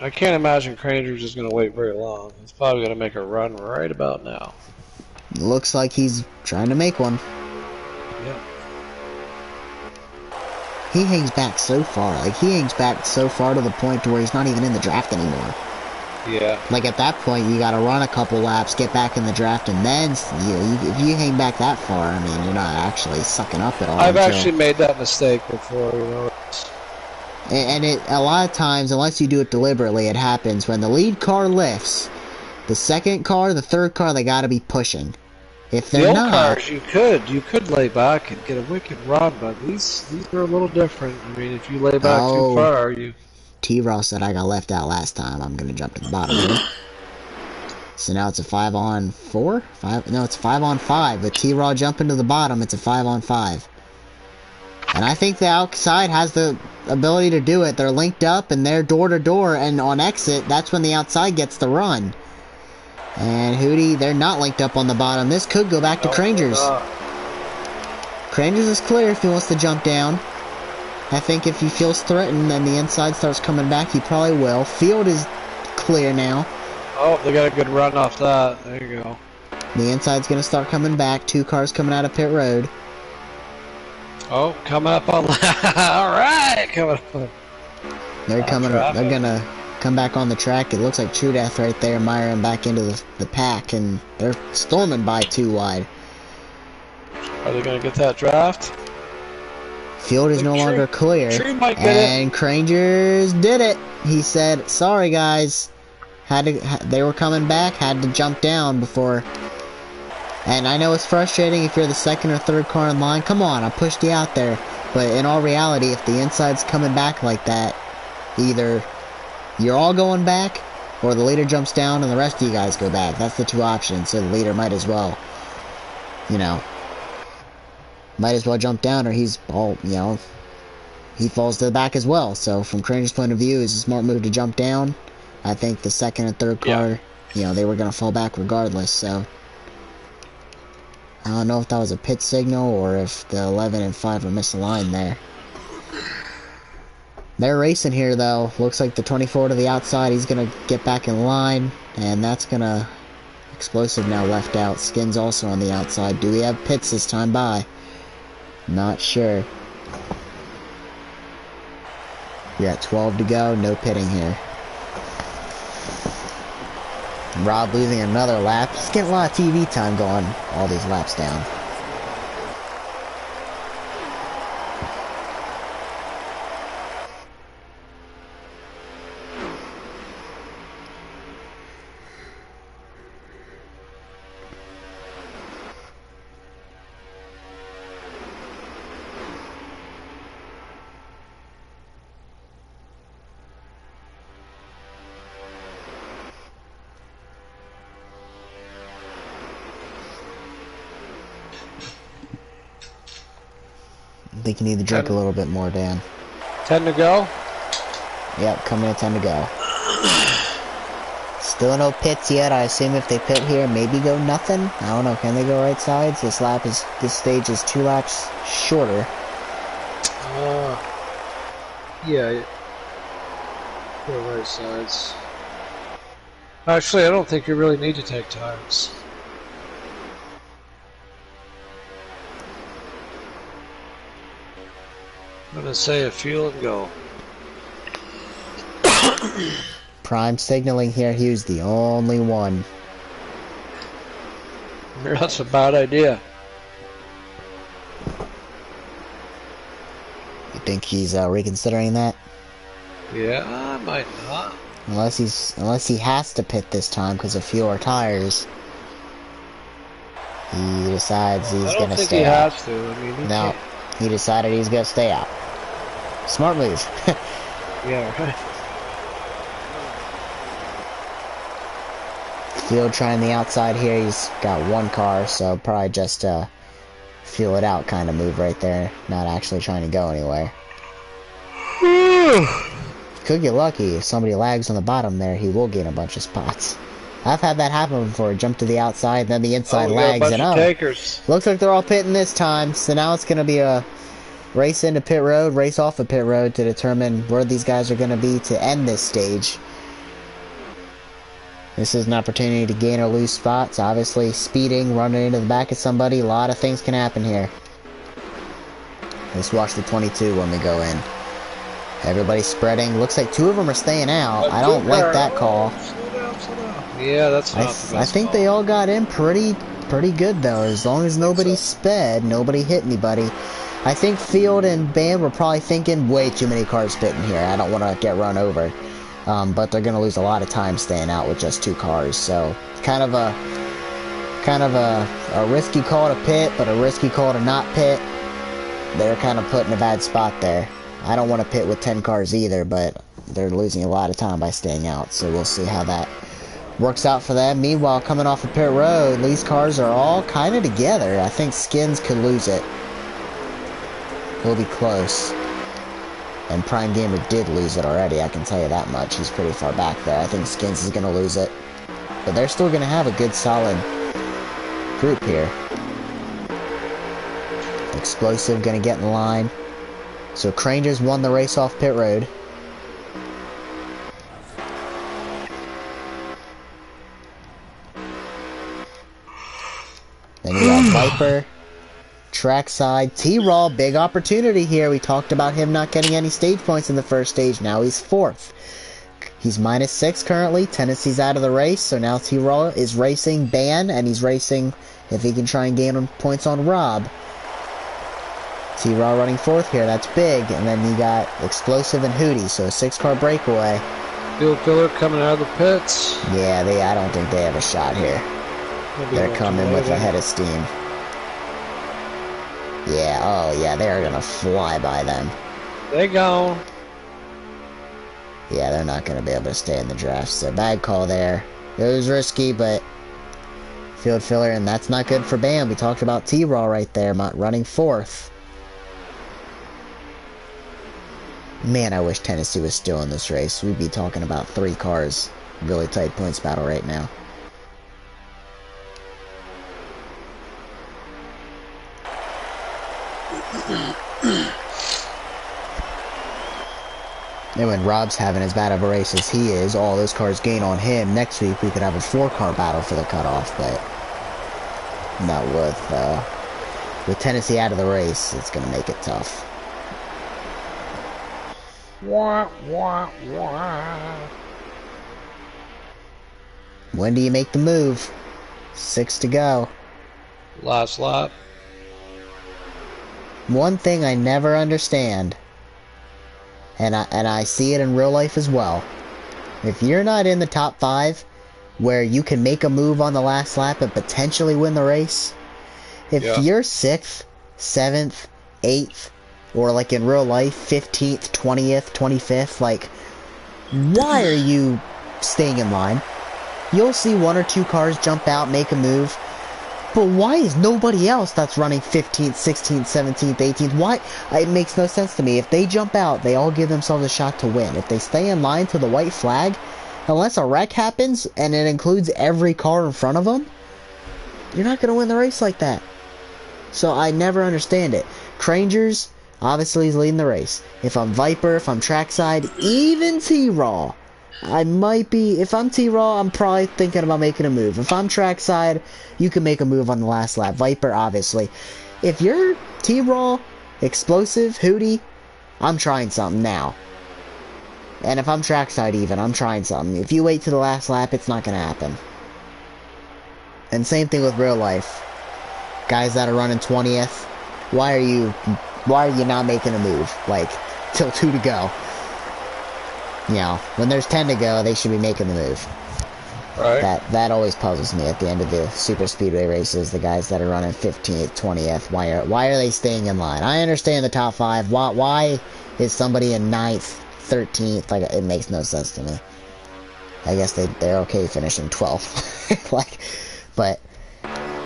I can't imagine Crangers is going to wait very long. He's probably going to make a run right about now. Looks like he's trying to make one. Yeah. He hangs back so far. Like, he hangs back so far to the point to where he's not even in the draft anymore. Yeah. Like, at that point, you gotta run a couple laps, get back in the draft, and then, if you hang back that far, I mean, you're not actually sucking up at all. I've actually made that mistake before, And a lot of times, unless you do it deliberately, it happens when the lead car lifts. The second car, the third car, they gotta be pushing. If they're not, cars, you could lay back and get a wicked run, but these are a little different. I mean, if you lay back too far, T-Raw said I got left out last time. I'm gonna jump to the bottom here. So now it's a 5-on-4? No, it's 5-on-5. With T-Raw jumping to the bottom, it's a 5-on-5. And I think the outside has the ability to do it. They're linked up and they're door to door, and on exit, that's when the outside gets the run. And Hootie, they're not linked up on the bottom. This could go back to Crangers. Crangers is clear if he wants to jump down. I think if he feels threatened and the inside starts coming back, he probably will. Field is clear now. Oh, they got a good run off that. There you go. The inside's going to start coming back. 2 cars coming out of pit road. Oh, coming up on... Alright! Coming up. They're coming up. They're come back on the track. It looks like True Death right there, miring back into the pack, and they're storming by 2 wide. Are they going to get that draft? Field is no longer clear, and Crangers did it. He said, "Sorry guys, they were coming back, had to jump down before." And I know it's frustrating if you're the second or third car in line. Come on, I pushed you out there. But in all reality, if the inside's coming back like that, either you're all going back, or the leader jumps down and the rest of you guys go back. That's the 2 options. So the leader might as well, might as well jump down, or he's all, he falls to the back as well. So from Cranger's point of view, it's a smart move to jump down. I think the second and third car, they were going to fall back regardless. So I don't know if that was a pit signal or if the 11 and 5 were misaligned there. They're racing here though. Looks like the 24 to the outside, he's going to get back in line, and that's going to... Explosive now left out. Skins also on the outside. Do we have pits this time by? Not sure. We got 12 to go, no pitting here. Rob losing another lap. He's getting a lot of TV time going all these laps down. I think you need to drink a little bit more, Dan. 10 to go? Yep, coming at 10 to go. Still no pits yet. I assume if they pit here, maybe go nothing. I don't know. Can they go right sides? This stage is 2 laps shorter. Yeah. Go right sides. Actually, I don't think you really need to take times. I'm gonna say a fuel and go. Prime signaling here. He was the only one. That's a bad idea. You think he's reconsidering that? Yeah, I might not. Unless he has to pit this time because of fewer tires. He decides he's gonna stay out. I don't think he has to. I mean, no, he decided he's gonna stay out. Smart move. Yeah, right. Field trying the outside here. He's got 1 car, so probably just feel it out kind of move right there. Not actually trying to go anywhere. Could get lucky. If somebody lags on the bottom there, he will gain a bunch of spots. I've had that happen before. Jump to the outside, then the inside lags, and looks like they're all pitting this time. So now it's going to be a race into pit road, race off of pit road to determine where these guys are going to be to end this stage. This is an opportunity to gain or lose spots. Obviously, speeding, running into the back of somebody, a lot of things can happen here. Let's watch the 22 when we go in. Everybody's spreading. Looks like 2 of them are staying out. I don't like that call. Slow down. Yeah, that's not the best I think call. they all got in pretty good though. As long as nobody sped, nobody hit anybody. I think Field and Band were probably thinking way too many cars pitting here. I don't want to get run over. But they're going to lose a lot of time staying out with just 2 cars. So kind of a risky call to pit, but a risky call to not pit. They're kind of put in a bad spot there. I don't want to pit with 10 cars either, but they're losing a lot of time by staying out. So we'll see how that works out for them. Meanwhile, coming off of pit road, these cars are all kind of together. I think Skins could lose it. He'll be close. And Prime Gamer did lose it already, I can tell you that much. He's pretty far back there. I think Skins is going to lose it. But they're still going to have a good, solid group here. Explosive going to get in line. So Crangers won the race off pit road. Then you got Viper. Trackside, T-Raw, big opportunity here. We talked about him not getting any stage points in the first stage. Now he's 4th. He's -6 currently. Tennessee's out of the race, so now T-Raw is racing Ban, and he's racing if he can try and gain points on Rob. T-Raw running 4th here, that's big. And then you got Explosive and Hootie, so a 6-car breakaway. Field filler coming out of the pits. Yeah, I don't think they have a shot here. They're coming with a head of steam. Yeah, oh yeah, they're gonna fly by them. They gone. Yeah, they're not gonna be able to stay in the draft, so bad call there. It was risky, but field filler, and that's not good for Bam. We talked about T-Raw right there, running 4th. Man, I wish Tennessee was still in this race. We'd be talking about 3 cars. Really tight points battle right now. And when Rob's having as bad of a race as he is, all those cars gain on him. Next week we could have a 4-car battle for the cutoff, but not with Tennessee out of the race, it's going to make it tough. Wah, wah, wah. When do you make the move? 6 to go. Last lap. One thing I never understand, and I see it in real life as well. If you're not in the top 5, where you can make a move on the last lap and potentially win the race, if you're 6th, 7th, 8th, or like in real life, 15th, 20th, 25th, like, why are you staying in line? You'll see 1 or 2 cars jump out, make a move, but why is nobody else that's running 15th, 16th, 17th, 18th? Why? It makes no sense to me. If they jump out, they all give themselves a shot to win. If they stay in line to the white flag, unless a wreck happens and it includes every car in front of them, you're not going to win the race like that. So I never understand it. Crangers, obviously, he's leading the race. If I'm Viper, if I'm Trackside, even T-Raw, I might be... If I'm T-Raw, I'm probably thinking about making a move. If I'm Trackside, you can make a move on the last lap. Viper, obviously. If you're T-Raw, Explosive, Hootie, I'm trying something now. And if I'm Trackside even, I'm trying something. If you wait to the last lap, it's not going to happen. And same thing with real life. Guys that are running 20th, why are you not making a move? Like, till 2 to go. You know, when there's 10 to go, they should be making the move. Right. That always puzzles me at the end of the super speedway races. The guys that are running 15th, 20th, why are they staying in line? I understand the top 5. Why is somebody in 9th, 13th? Like, it makes no sense to me. I guess they're okay finishing 12th. Like, but...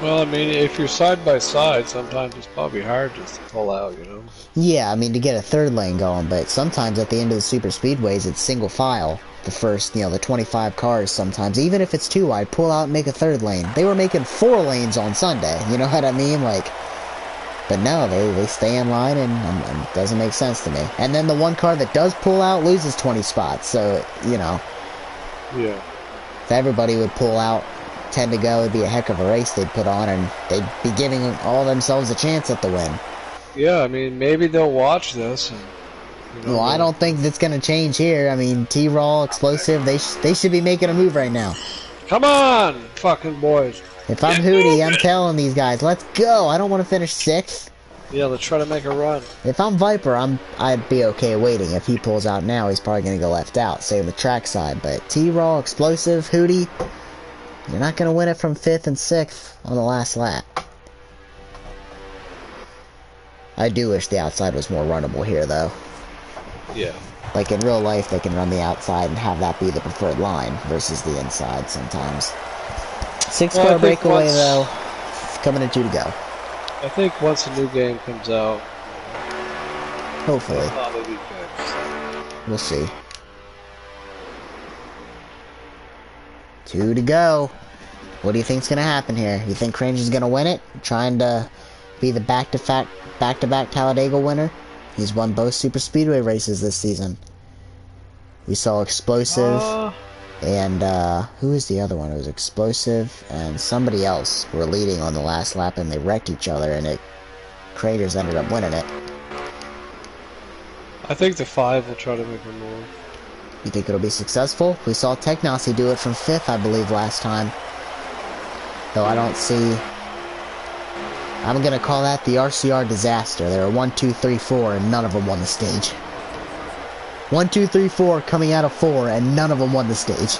Well, I mean, if you're side by side, sometimes it's probably hard just to pull out, you know? Yeah, I mean, to get a 3rd lane going, but sometimes at the end of the super speedways, it's single file. The first, the 25 cars sometimes. Even if it's 2 wide, pull out and make a 3rd lane. They were making 4 lanes on Sunday, you know what I mean? Like, but no, they stay in line, and it doesn't make sense to me. And then the one car that does pull out loses 20 spots, so, you know. Yeah. If everybody would pull out, 10 to go, it'd be a heck of a race they'd put on, and they'd be giving all themselves a chance at the win. Yeah, I mean, maybe they'll watch this. And, you know, well, I don't think that's going to change here. I mean, T-Raw, Explosive, they should be making a move right now. Come on, fucking boys. If I'm Hootie, I'm telling these guys, let's go. I don't want to finish 6th. Yeah, let's try to make a run. If I'm Viper, I'd be okay waiting. If he pulls out now, he's probably going to go left out, save the trackside. But T-Raw, Explosive, Hootie, you're not going to win it from 5th and 6th on the last lap. I do wish the outside was more runnable here, though. Yeah. Like in real life, they can run the outside and have that be the preferred line versus the inside sometimes. 6-car breakaway, though. Coming in 2 to go. I think once a new game comes out, hopefully. it'll probably be fixed. We'll see. 2 to go. What do you think's gonna happen here? You think Crange is gonna win it? Trying to be the back-to-back Talladega winner? He's won both super speedway races this season. We saw Explosive and who is the other one? It was Explosive and somebody else were leading on the last lap, and they wrecked each other, and Craters ended up winning it. I think the 5 will try to make a move. You think it'll be successful? We saw Technosy do it from 5th, I believe, last time. Though I don't see... I'm going to call that the RCR disaster. There were 1, 2, 3, 4, and none of them won the stage. 1, 2, 3, 4 coming out of 4, and none of them won the stage.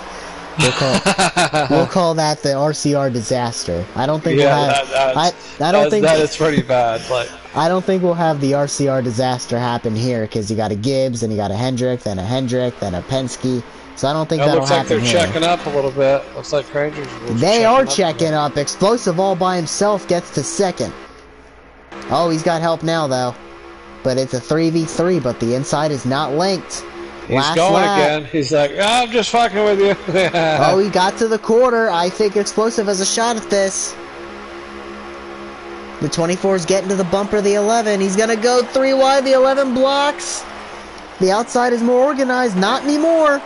We'll call that the RCR disaster. I don't think we'll have... that is pretty bad, but... I don't think we'll have the RCR disaster happen here, because you got a Gibbs, then you got a Hendrick, then a Penske. So I don't think that'll happen here. It looks like they're checking up a little bit. Looks like Rangers... They are checking up. Explosive all by himself gets to 2nd. Oh, he's got help now, though. But it's a 3v3, but the inside is not linked. He's going again. He's like, oh, I'm just fucking with you. Oh, he got to the quarter. I think Explosive has a shot at this. The 24 is getting to the bumper of the 11. He's going to go 3 wide. The 11 blocks. The outside is more organized. Not anymore.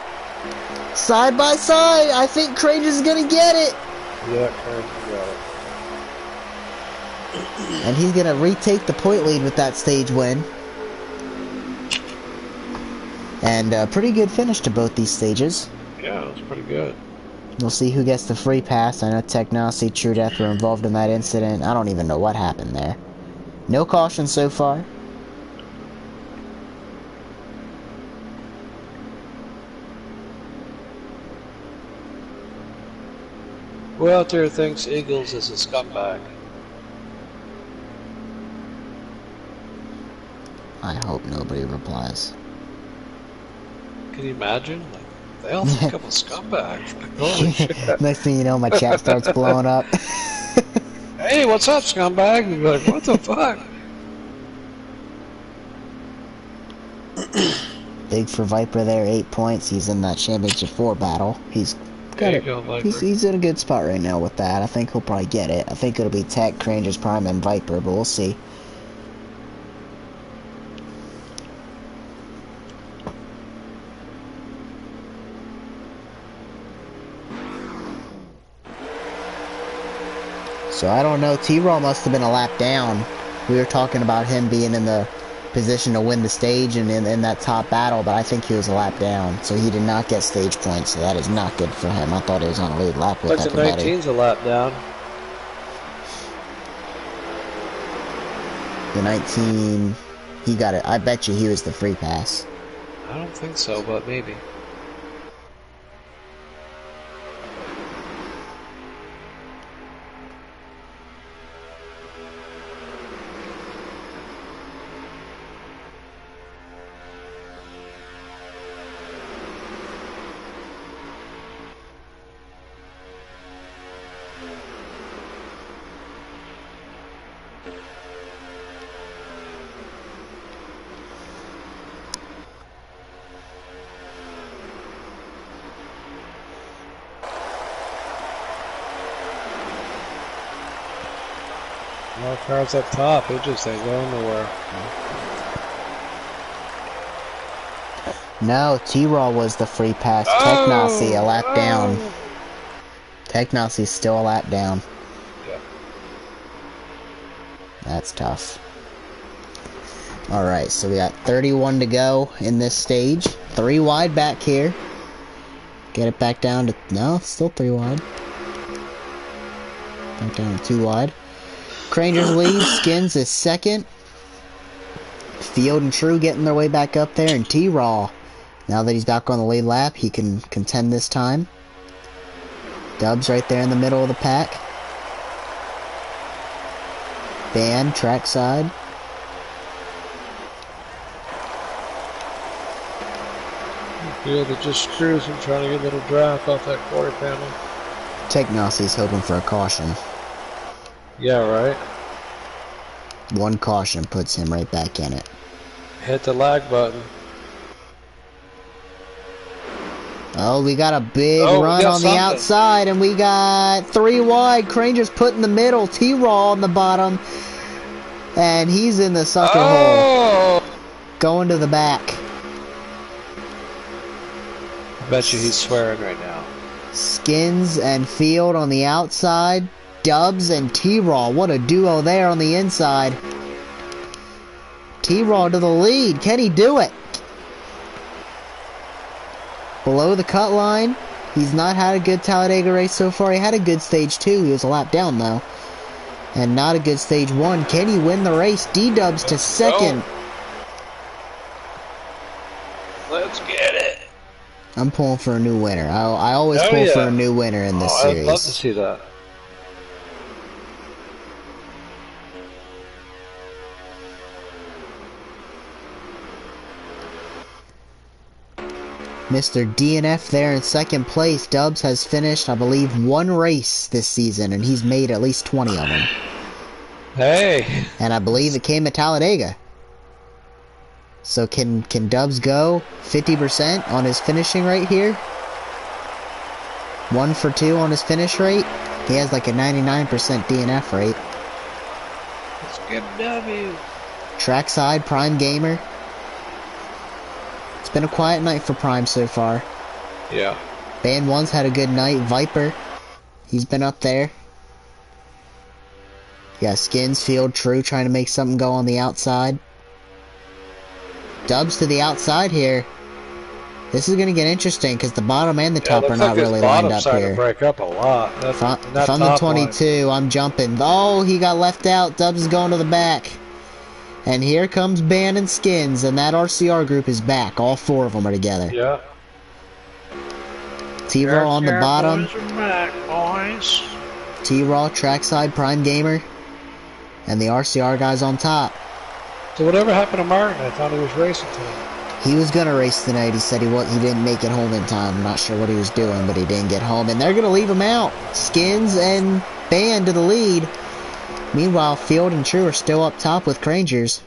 Side by side. I think Crange is going to get it. Yeah, Crange got it. And he's going to retake the point lead with that stage win. And a pretty good finish to both these stages. Yeah, it was pretty good. We'll see who gets the free pass. I know Technosy, True Death were involved in that incident. I don't even know what happened there. No caution so far. Who out there thinks Eagles is a scumbag? I hope nobody replies. Can you imagine? Like, they all think I'm a scumbag. Like, holy shit. Next thing you know, my chat starts blowing up. Hey, what's up, scumbag? And you're like, what the fuck? Big for Viper there, 8 points. He's in that Championship 4 battle. He's got it. He's in a good spot right now with that. I think he'll probably get it. I think it'll be Tech, Rangers Prime, and Viper, but we'll see. So I don't know, T-Raw must have been a lap down. We were talking about him being in the position to win the stage and in that top battle, but I think he was a lap down. So he did not get stage points, so that is not good for him. I thought he was on a lead lap with everybody. But the 19's a lap down. The 19, he got it. I bet you he was the free pass. I don't think so, but maybe. No cars up top, it just ain't going nowhere. No, T-Raw was the free pass. Technosy a lap down. Technosy's still a lap down. Yeah. That's tough. Alright, so we got 31 to go in this stage. 3 wide back here. Get it back down to... No, still 3 wide. Back down to 2 wide. Cranger's lead, Skins is second. Field and True getting their way back up there, and T-Raw, now that he's back on the lead lap, he can contend this time. Dubs right there in the middle of the pack. Van, trackside. Yeah, they're just cruising, trying to get a little draft off that quarter panel. Technosy's hoping for a caution. Yeah, right. One caution puts him right back in it. Hit the lag button. Oh, we got a big run on the outside, and we got 3 wide. Cranger's put in the middle. T-Raw on the bottom. And he's in the sucker hole. Going to the back. I bet you he's swearing right now. Skins and Field on the outside. Dubs and T-Raw. What a duo there on the inside. T-Raw to the lead. Can he do it? below the cut line. He's not had a good Talladega race so far. He had a good stage 2. He was a lap down, though. And not a good stage 1. Can he win the race? D-Dubs to second. Let's get it. I'm pulling for a new winner. I always pull for a new winner in this series. I'd love to see that. Mr. DNF there in second place. Dubs has finished, I believe, 1 race this season, and he's made at least 20 of them. Hey. And I believe it came at Talladega. So can Dubs go 50% on his finishing rate here? 1 for 2 on his finish rate. He has like a 99% DNF rate. Let's get W. Trackside, Prime Gamer. It's been a quiet night for Prime so far. Yeah. Band 1's had a good night. Viper, he's been up there. Yeah, Skins, Field, True trying to make something go on the outside. Dubs to the outside here. This is going to get interesting because the bottom and the top are not really lined up here. To break up a lot. If I'm the 22, I'm jumping. Oh, he got left out. Dubs is going to the back. And here comes Band and Skins, and that RCR group is back. All 4 of them are together. Yeah. T-Raw on the bottom. Boys are back, boys. T-Raw, Trackside, Prime Gamer, and the RCR guys on top. So whatever happened to Martin? I thought he was racing tonight. He was gonna race tonight. He said he didn't make it home in time. I'm not sure what he was doing, but he didn't get home, and they're gonna leave him out. Skins and Band to the lead. Meanwhile, Field and True are still up top with Crangers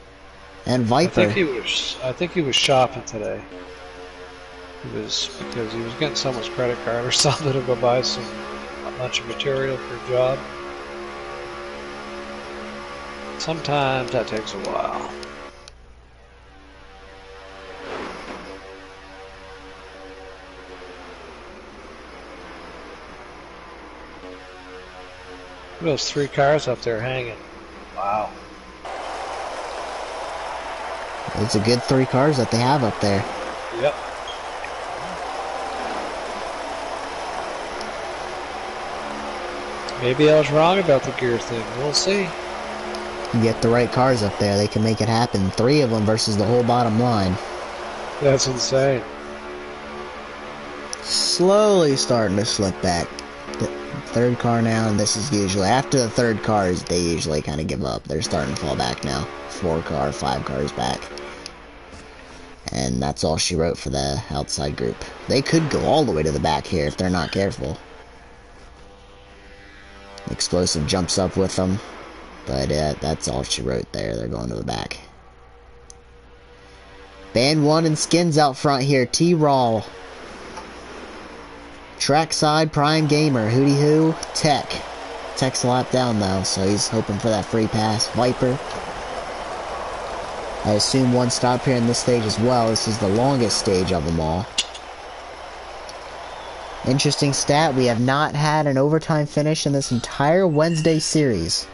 and Viper. I think he was shopping today. Because he was getting someone's credit card or something to go buy a bunch of material for a job. Sometimes that takes a while. Look at those 3 cars up there hanging. Wow. It's a good 3 cars that they have up there. Yep. Maybe I was wrong about the gear thing. We'll see. You get the right cars up there, they can make it happen. 3 of them versus the whole bottom line. That's insane. Slowly starting to slip back. The 3rd car now, and this is usually after the 3rd cars, they usually kind of give up. They're starting to fall back now. 4 car, 5 cars back. And that's all she wrote for the outside group. They could go all the way to the back here if they're not careful. Explosive jumps up with them. But that's all she wrote there. They're going to the back. Band 1 and Skins out front here. T-Raw. Trackside, Prime Gamer. Hootie Hoo. Tech. Tech's a lap down though, so he's hoping for that free pass. Viper. I assume 1 stop here in this stage as well. This is the longest stage of them all. Interesting stat, we have not had an overtime finish in this entire Wednesday series.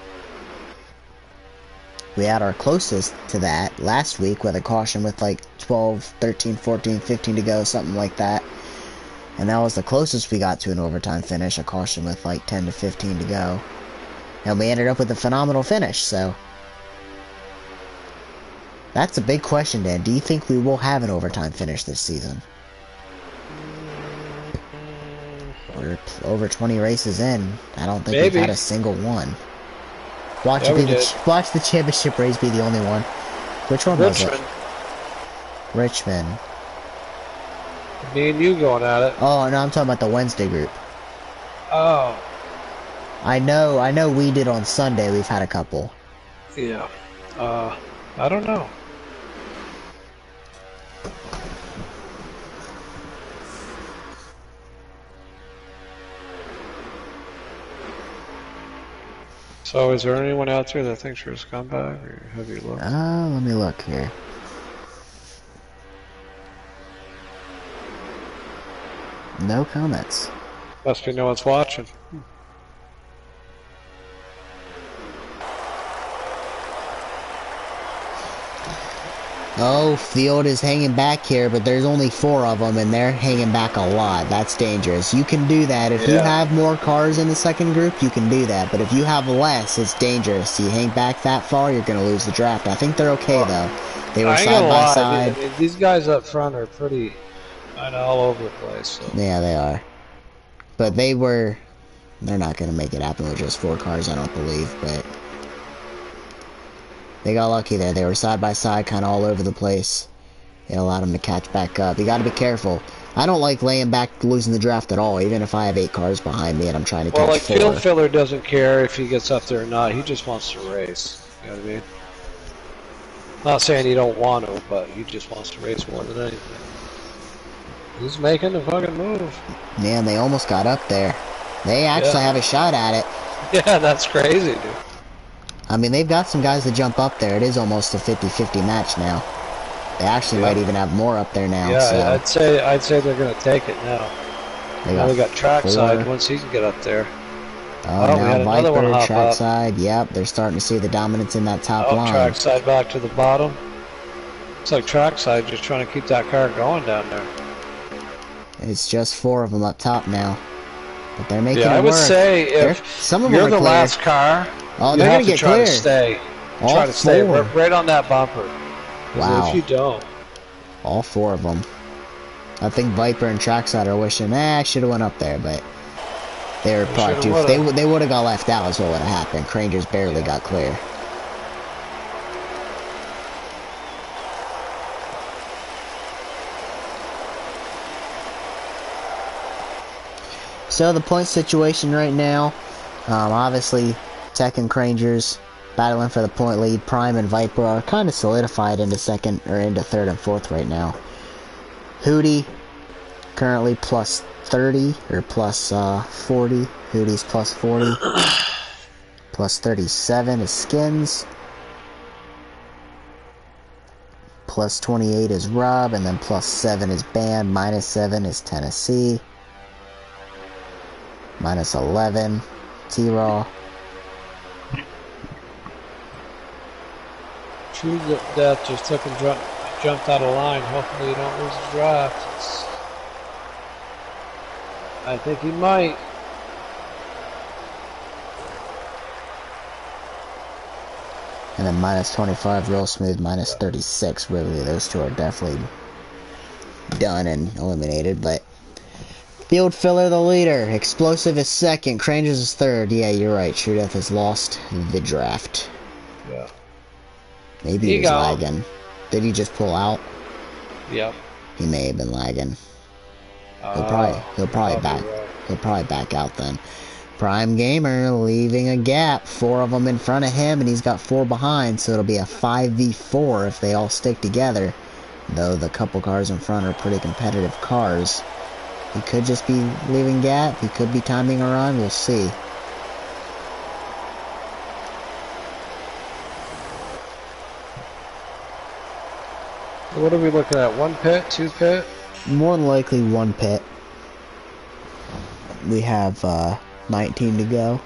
We had our closest to that last week with a caution with like 12, 13, 14, 15 to go, something like that. And that was the closest we got to an overtime finish, a caution with like 10 to 15 to go. And we ended up with a phenomenal finish, so... That's a big question, Dan. Do you think we will have an overtime finish this season? We're over 20 races in. I don't think we've had a single one. Watch the championship race be the only one. Which one was it? Richmond. Me and you going at it. Oh, no, I'm talking about the Wednesday group. Oh. I know we did on Sunday. We've had a couple. Yeah. I don't know. So, is there anyone out there that thinks you're a scumbag, or have you looked? Let me look here. No comments. Must be no one's watching. Oh, field is hanging back here, but there's only 4 of them, and they're hanging back a lot. That's dangerous. You can do that. If you have more cars in the second group, you can do that. But if you have less, it's dangerous. You hang back that far, you're going to lose the draft. I think they're okay, though. They were side by side. I mean, these guys up front are pretty kind of all over the place. So. Yeah, they are. But they're not going to make it happen with just 4 cars, I don't believe, but... They got lucky there. They were side by side, kind of all over the place. It allowed them to catch back up. You got to be careful. I don't like laying back, losing the draft at all, even if I have 8 cars behind me and I'm trying to catch 4. Well, like field filler doesn't care if he gets up there or not. He just wants to race. You know what I mean? Not saying he don't want to, but he just wants to race more than anything. He's making the fucking move. Man, they almost got up there. They actually have a shot at it. Yeah, that's crazy, dude. I mean, they've got some guys that jump up there. It is almost a 50-50 match now. They actually might even have more up there now. Yeah, so. I'd say they're gonna take it now. They got trackside once he can get up there. Oh, now Viper, trackside. Yep, they're starting to see the dominance in that top line. Trackside back to the bottom. It's like trackside just trying to keep that car going down there. It's just 4 of them up top now. But they're making it work. I would say if some of you're them the last car, oh, they're going to get clear. Try to stay right on that bumper. Wow. If you don't. All 4 of them. I think Viper and Trackside are wishing, I should have went up there, but they were probably too... They would have got left out is what would have happened. Crangers barely got clear. So the point situation right now, obviously Tech and Crangers battling for the point lead. Prime and Viper are kind of solidified into second or into third and fourth right now. Hootie currently plus 30 or plus 40. Hootie's plus 40. Plus 37 is Skins. Plus 28 is Rob, and then plus 7 is Band. Minus 7 is Tennessee. Minus 11, T-Raw. True Death just took and jumped out of line. Hopefully you don't lose the draft. I think he might. And then minus 25, Real Smooth, minus 36. Really, those 2 are definitely done and eliminated, but... Field Filler the leader. Explosive is second. Crangers is third. Yeah, you're right. True Death has lost the draft. Yeah. Maybe he was lagging. Did he just pull out? Yep. He may have been lagging. He'll probably back out then. Prime Gamer leaving a gap. 4 of them in front of him, and he's got 4 behind, so it'll be a 5v4 if they all stick together. Though the couple cars in front are pretty competitive cars. He could just be leaving gap. He could be timing a run. We'll see. What are we looking at? 1 pit? 2 pit? More than likely 1 pit. We have 19 to go.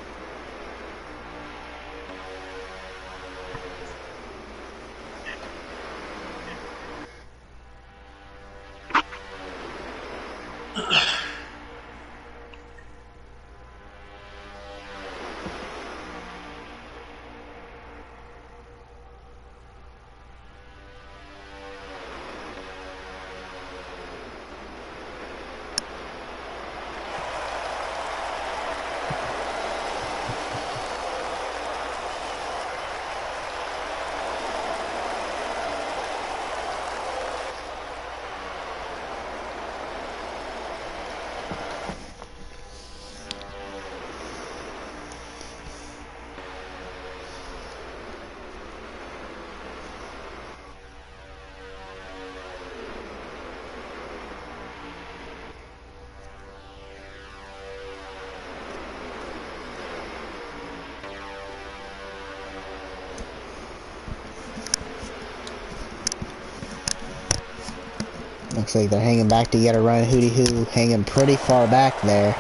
Looks like they're hanging back to get a run. Hootie Hoo hanging pretty far back there.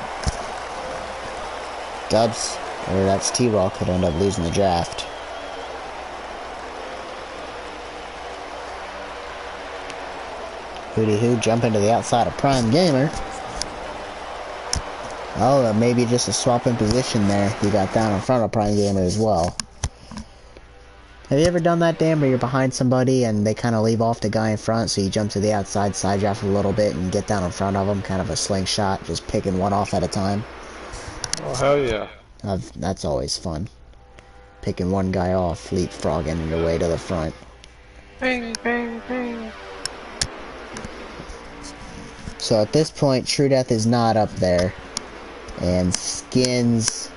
Dubs, or that's T-Raw, could end up losing the draft. Hootie Hoo jumping to the outside of Prime Gamer. Oh, maybe just a swap in position there. He got down in front of Prime Gamer as well. Have you ever done that, Dan, where you're behind somebody and they kind of leave off the guy in front, so you jump to the outside, side draft a little bit, and get down in front of them, kind of a slingshot, just picking one off at a time? Oh, hell yeah. That's always fun. Picking one guy off, leapfrogging your way to the front. Bing, bing, bing. So at this point, True Death is not up there. And Skins...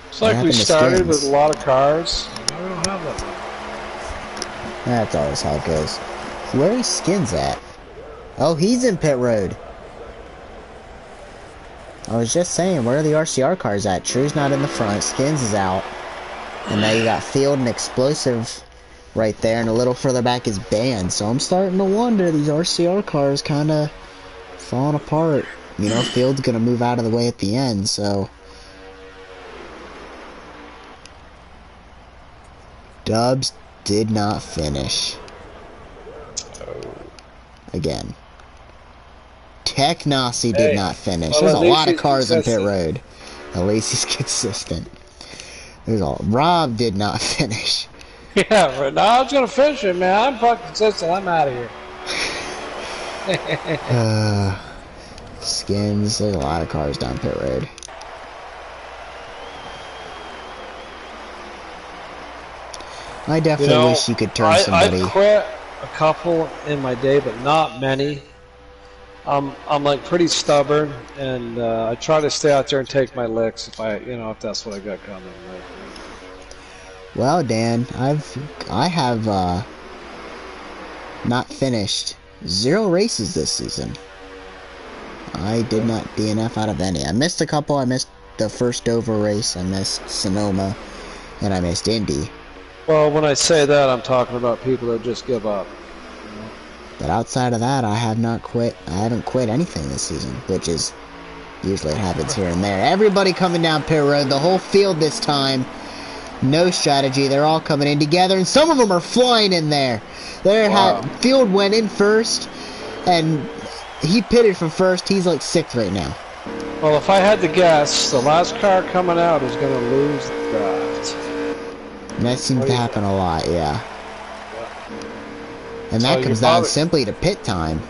It's like we started with a lot of cars. Now we don't have that much. That's always how it goes. Where is Skins at? Oh, he's in pit road. I was just saying, where are the RCR cars at? True's not in the front, Skins is out. And now you got Field and Explosive right there, and a little further back is Band. So I'm starting to wonder, these RCR cars kind of falling apart. You know, Field's going to move out of the way at the end, so... Dubs did not finish. Again. Technosy did not finish. Well, There's a lot of he's cars in pit consistent. road. At least he's consistent. Rob did not finish. Yeah, but now I was gonna finish it, man. I'm fucking consistent. I'm out of here. Skins. There's a lot of cars down pit road. I definitely wish you could turn somebody. I've quit a couple in my day, but not many. I'm like pretty stubborn, and I try to stay out there and take my licks if if that's what I got coming. Well, Dan, I have not finished 0 races this season. I did not DNF out of any. I missed a couple. I missed the first Dover race. I missed Sonoma, and I missed Indy. Well, when I say that, I'm talking about people that just give up. But outside of that, I have not quit. I haven't quit anything this season, which is usually it happens here and there. Everybody coming down pit road, the whole field this time. No strategy. They're all coming in together, and some of them are flying in there. Wow. Field went in first, and he pitted from first. He's like 6th right now. Well, if I had to guess, the last car coming out is going to lose the draft. And that seems to happen a lot, yeah. And So that comes down simply to pit time.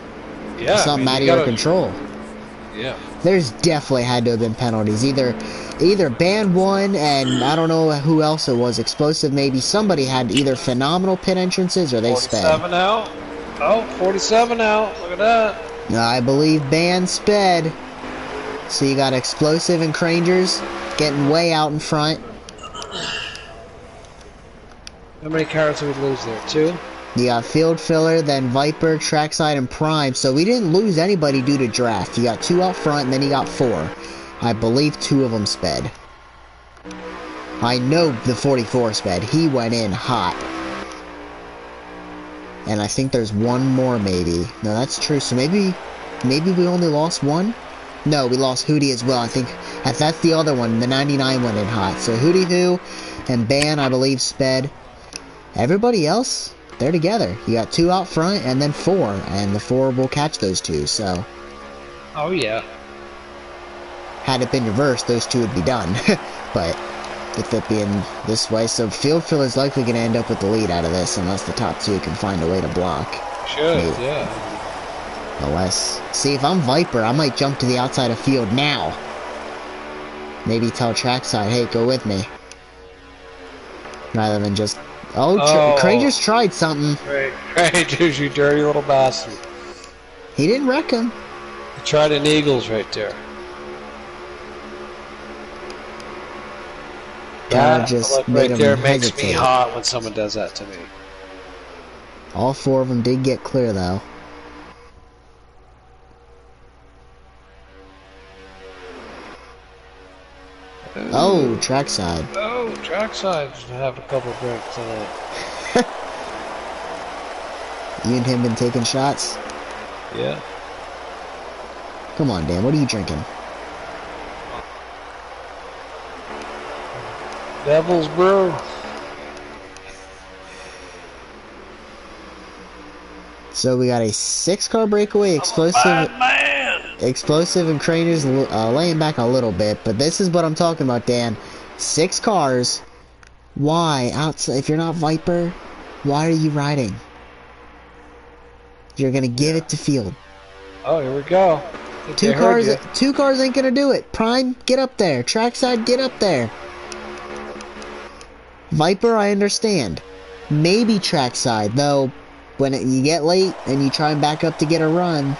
Yeah, It's not out of your control. Yeah. There's definitely had to have been penalties. Either Band won, and I don't know who else it was. Explosive, maybe. Somebody had either phenomenal pit entrances or they sped. 47 out. Oh, 47 out. Look at that. I believe Band sped. So you got Explosive and Crangers getting way out in front. How many cars did we lose there? 2? You got Field Filler, then Viper, Trackside, and Prime. So we didn't lose anybody due to draft. You got 2 out front, and then you got 4. I believe 2 of them sped. I know the 44 sped. He went in hot. And I think there's 1 more, maybe. No, that's true. So maybe we only lost 1? No, we lost Hootie as well. I think that's the other one. The 99 went in hot. So Hootie Hoo and Ban, I believe, sped. Everybody else, they're together. You got 2 out front and then 4, and the 4 will catch those 2. So, Oh, yeah. had it been reversed, those 2 would be done. But with it being this way, so Field Fill is likely going to end up with the lead out of this, unless the top 2 can find a way to block. Should, Maybe. yeah. Unless, see, if I'm Viper, I might jump to the outside of Field now. Maybe tell Trackside, hey, go with me. Rather than just... Oh, Crangers tried something. Crangers, you dirty little bastard. He didn't wreck him. You tried an Eagles right there. That just made right him there makes hesitate. me hot when someone does that to me. All 4 of them did get clear, though. Oh, Trackside. Oh, Trackside just have a couple of drinks in it. You and him been taking shots? Yeah. Come on, Dan, what are you drinking? Devil's Brew. So we got a 6-car breakaway, explosive, and Craners laying back a little bit. But this is what I'm talking about, Dan. 6 cars. Why? Outside, if you're not Viper, why are you riding? You're gonna give it to Field. Oh, here we go. Two cars ain't gonna do it. Prime, get up there. Trackside, get up there. Viper, I understand. Maybe trackside, though. When you get late and you try and back up to get a run,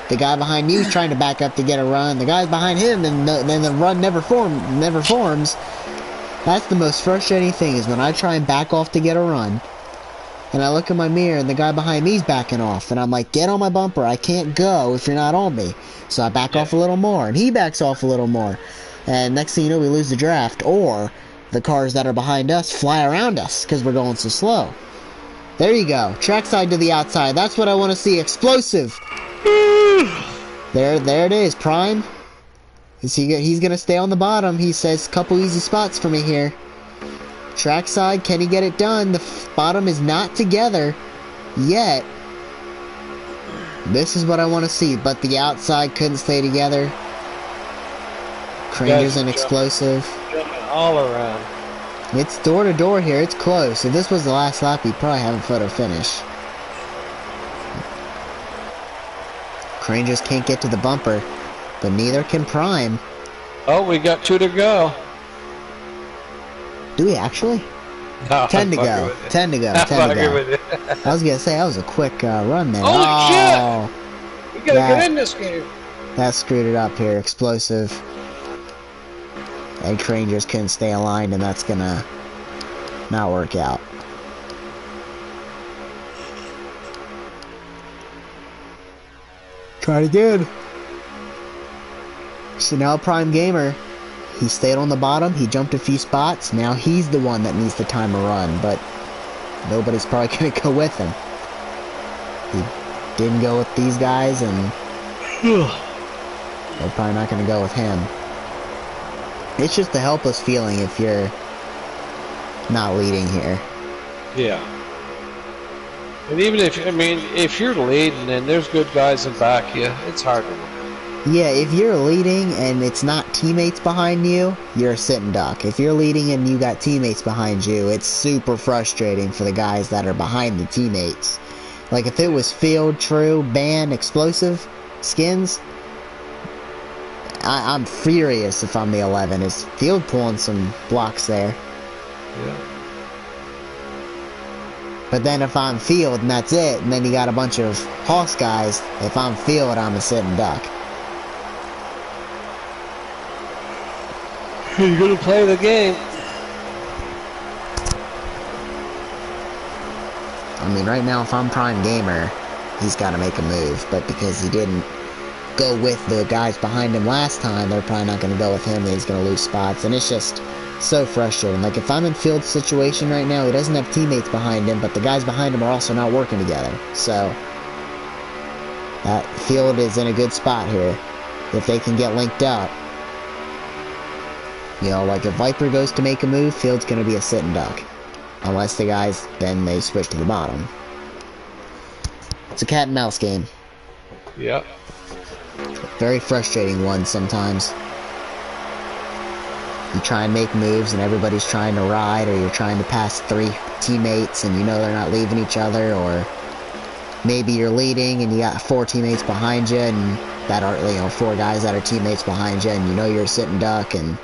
the guy behind you is trying to back up to get a run. The guy's behind him, and then the run never forms. That's the most frustrating thing, is when I try and back off to get a run, and I look in my mirror and the guy behind me's backing off, and I'm like, get on my bumper. I can't go if you're not on me. So I back off a little more, and he backs off a little more, and next thing you know, we lose the draft, or the cars that are behind us fly around us because we're going so slow. There you go. Trackside to the outside. That's what I want to see. Explosive. There it is. Prime. He's going to stay on the bottom. He says, couple easy spots for me here. Trackside. Can he get it done? The bottom is not together yet. This is what I want to see. But the outside couldn't stay together. Cranger's an explosive. Jumping all around. It's door to door here. It's close. If this was the last lap, you'd probably have a photo finish. Crane just can't get to the bumper, but neither can Prime. Oh, we got 2 to go. Do we actually? No, 10 to go. 10 to go. 10 to go. I was gonna say that was a quick run there. Holy shit! We gotta get in this game. That screwed it up here. Explosive. And Crane just couldn't stay aligned, and that's gonna not work out. Try it again. So now Prime Gamer, he stayed on the bottom, he jumped a few spots, now he's the one that needs to time a run, but nobody's probably gonna go with him. He didn't go with these guys, and they're probably not gonna go with him. It's just a helpless feeling if you're not leading here. Yeah. And even if you're leading and there's good guys in back you, it's hard to win. Yeah, if you're leading and it's not teammates behind you, you're a sitting duck. If you're leading and you got teammates behind you, it's super frustrating for the guys that are behind the teammates. Like if it was Field, True, Ban, Explosive, Skins, I'm furious if I'm the 11. Is Field pulling some blocks there? Yeah. But then if I'm Field and that's it, and then you got a bunch of Hoss guys, if I'm Field, I'm a sitting duck. You're gonna play the game. I mean, right now, if I'm Prime Gamer, he's got to make a move. But because he didn't go with the guys behind him last time, they're probably not going to go with him, and he's going to lose spots. And it's just so frustrating. Like, if I'm in Field's situation right now, he doesn't have teammates behind him, but the guys behind him are also not working together. So, that Field is in a good spot here. If they can get linked up. You know, like if Viper goes to make a move, Field's going to be a sitting duck. Unless the guys, then they switch to the bottom. It's a cat and mouse game. Yep. Very frustrating one sometimes. You try and make moves and everybody's trying to ride, or you're trying to pass 3 teammates and you know they're not leaving each other, or maybe you're leading and you got 4 teammates behind you, and that are, you know, 4 guys that are teammates behind you, and you know you're a sitting duck. And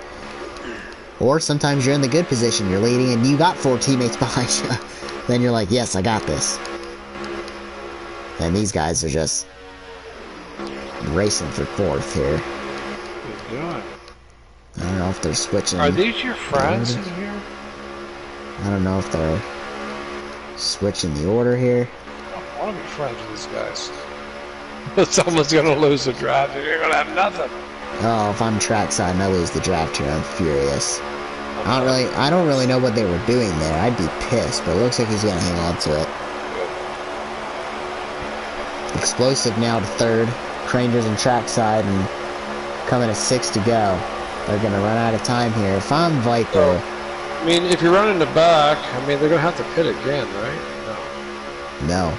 or sometimes you're in the good position, you're leading and you got 4 teammates behind you. Then you're like, yes, I got this. And these guys are just racing for 4th here. What are you doing? I don't know if they're switching. Are these your friends in here? I don't know if they're switching the order here. I want to be friends with these guys. But someone's gonna lose the draft and you're gonna have nothing. Oh, if I'm trackside and I lose the draft here, I'm furious. I don't really know what they were doing there. I'd be pissed, but it looks like he's gonna hang on to it. Explosive now to 3rd. Crangers and trackside, and coming to 6 to go. They're gonna run out of time here. If I'm Viper, I mean, if you're running the back, I mean, they're gonna have to pit again, right? no.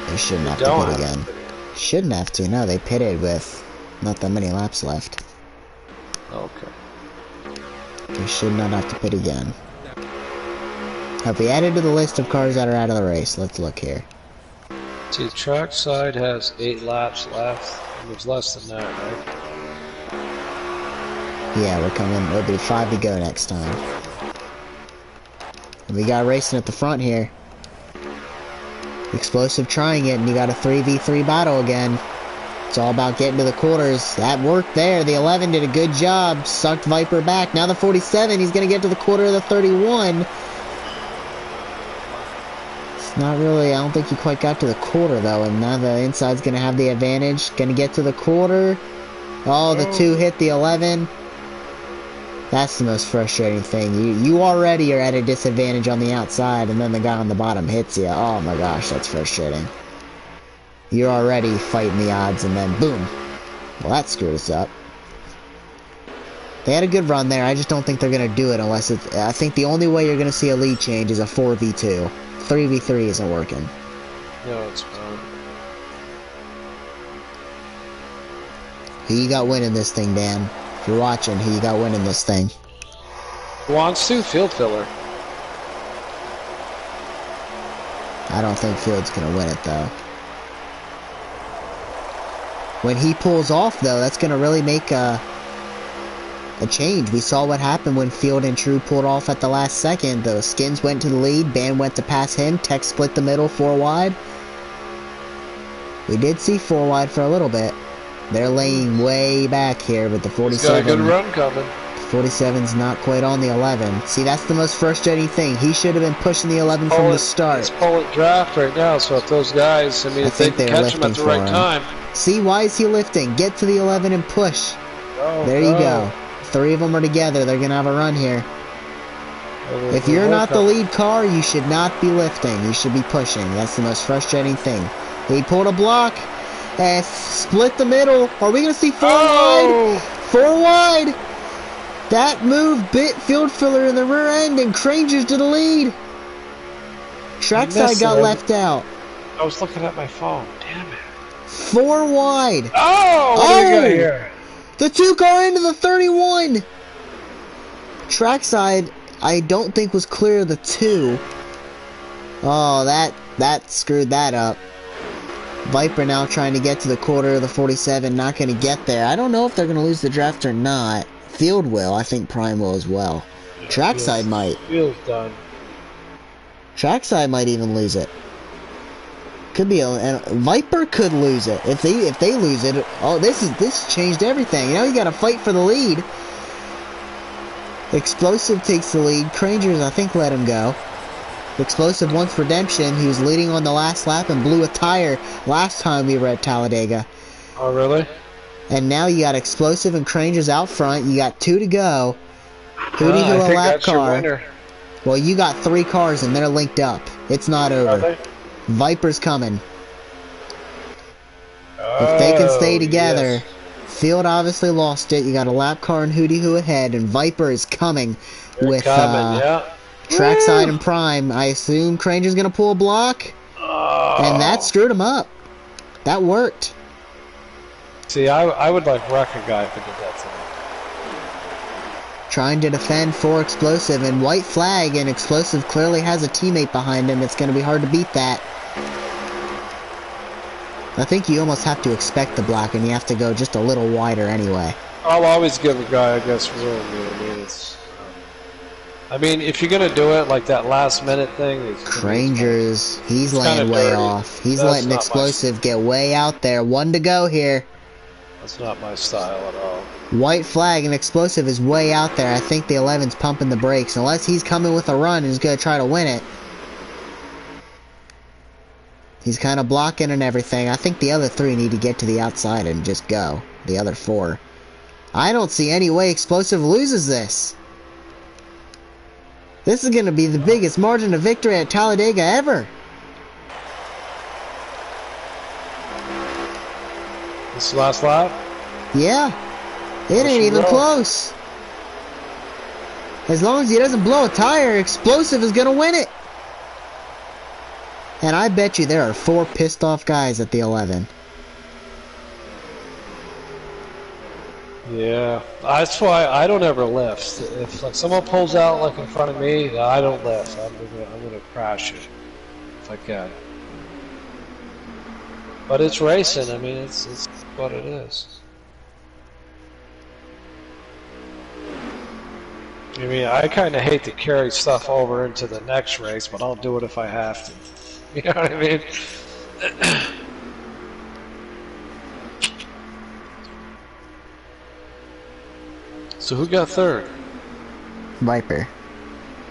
They shouldn't have to Don't pit have again. to pit again. Shouldn't have to. No, they pitted with not that many laps left. Okay. They should not have to pit again. Have we added to the list of cars that are out of the race? Let's look here. See, trackside has 8 laps left. And there's less than that, right? Yeah, we're coming. It'll be 5 to go next time. And we got racing at the front here. Explosive trying it, and you got a 3v3 battle again. It's all about getting to the quarters. That worked there. The 11 did a good job. Sucked Viper back. Now the 47, he's going to get to the quarter of the 31. It's not really, I don't think he quite got to the quarter, though. And now the inside's going to have the advantage. Going to get to the quarter. Oh, the 2 hit the 11. That's the most frustrating thing. You already are at a disadvantage on the outside, and then the guy on the bottom hits you. Oh my gosh, that's frustrating. You're already fighting the odds, and then boom. Well, that screwed us up. They had a good run there. I just don't think they're going to do it unless it's... I think the only way you're going to see a lead change is a 4v2. 3v3 isn't working. No, it's not. Who you got winning this thing, Dan? If you're watching, who you got winning this thing? Who wants to? Field filler. I don't think Field's going to win it, though. When he pulls off, though, that's going to really make a change. We saw what happened when Field and True pulled off at the last second. The Skins went to the lead, Band went to pass him, Tech split the middle 4 wide. We did see 4 wide for a little bit. They're laying way back here with the 47. He's got a good run coming. 47's not quite on the 11. See, that's the most frustrating thing. He should have been pushing the 11 from the start. It's pulling draft right now, so if those guys, I mean, if they can catch him at the right time. See, why is he lifting? Get to the 11 and push. Oh, there you go. 3 of them are together. They're going to have a run here. If you're not the lead car, you should not be lifting. You should be pushing. That's the most frustrating thing. He pulled a block. Split the middle. Are we going to see 4 wide? 4 wide. That move bit Field Filler in the rear end, and Crangers to the lead. Trackside got left out. I was looking at my phone. Damn it. 4 wide. Oh, what do we got here? The 2 car into the 31. Trackside, I don't think was clear of the 2. Oh, that screwed that up. Viper now trying to get to the quarter of the 47, not going to get there. I don't know if they're going to lose the draft or not. Field will. I think Prime will as well. Yeah, Trackside might. Field's done. Trackside might even lose it. Could be and Viper could lose it if they lose it. Oh, this changed everything. Now you got to fight for the lead. Explosive takes the lead. Crangers, I think, let him go. Explosive wants redemption. He was leading on the last lap and blew a tire last time we were at Talladega. Oh, really? And now you got Explosive and Crangers out front. You got 2 to go. Who do you go a lap car? Well, you got 3 cars and they're linked up. It's not over. Viper's coming. If they can stay together. Yes. Field obviously lost it. You got a lap car and Hootie Hoo ahead, and Viper is coming with Trackside and Prime. I assume Cranger's gonna pull a block, and that screwed him up. That worked. See, I would like wreck a guy if I did that to him. Trying to defend for Explosive, and white flag, and Explosive clearly has a teammate behind him. It's gonna be hard to beat that. I think you almost have to expect the block, and you have to go just a little wider anyway. I'll always give a guy, I guess, room. I mean, if you're gonna do it like that last minute thing, Crangers, he's laying way off. He's letting Explosive get way out there. 1 to go here. That's not my style at all. White flag and Explosive is way out there. I think the 11's pumping the brakes, unless he's coming with a run and he's gonna try to win it. He's kind of blocking and everything. I think the other 3 need to get to the outside and just go. The other 4. I don't see any way Explosive loses this. This is going to be the biggest margin of victory at Talladega ever. This is the last lap? Yeah. It ain't even close. As long as he doesn't blow a tire, Explosive is going to win it. And I bet you there are 4 pissed off guys at the 11. Yeah, that's why I don't ever lift. If like someone pulls out like in front of me, I don't lift. I'm gonna crash it if I can. But it's racing. I mean, it's what it is. I mean, I kind of hate to carry stuff over into the next race, but I'll do it if I have to. You know what I mean? So who got third? Viper.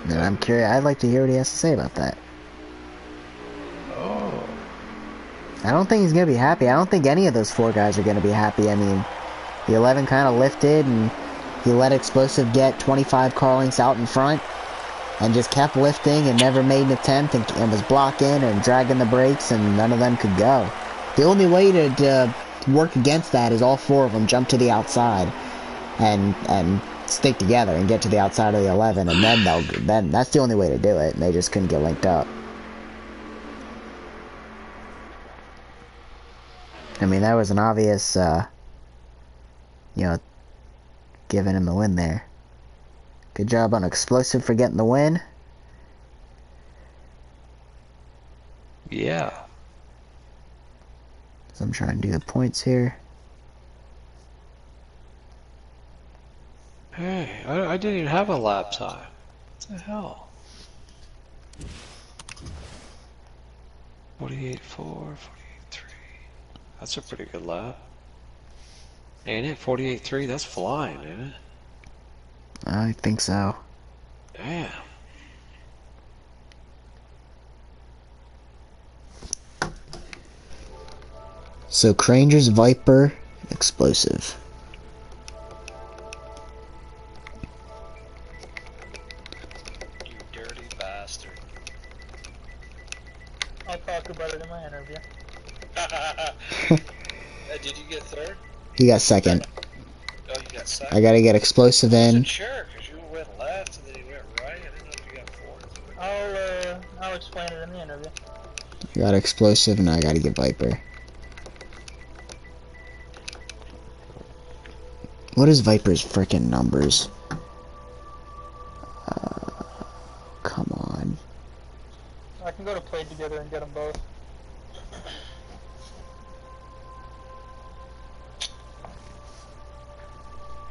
And I'm curious. I'd like to hear what he has to say about that. Oh. I don't think he's going to be happy. I don't think any of those 4 guys are going to be happy. I mean, the 11 kind of lifted, and he let Explosive get 25 car lengths out in front, and just kept lifting and never made an attempt, and was blocking and dragging the brakes, and none of them could go. The only way to work against that is all 4 of them jump to the outside and stick together and get to the outside of the 11, and then that's the only way to do it, and they just couldn't get linked up. I mean, that was an obvious, you know, giving him the win there. Good job on Explosive for getting the win. Yeah. So I'm trying to do the points here. Hey, I didn't even have a lap time. What the hell? 48.4, 48.3. That's a pretty good lap. Ain't it? 48.3, that's flying, ain't it? I think so. Damn. So Cranger's Viper, Explosive. You dirty bastard. I'll talk about it in my interview. Did you get third? He got second. Oh, you got second? I gotta get Explosive in. Sure, because you went left and then you went right. I didn't know if you got fourth. I'll explain it in the interview. I got Explosive, and I gotta get Viper. What is Viper's frickin' numbers? Come on. I can go to play together and get them both.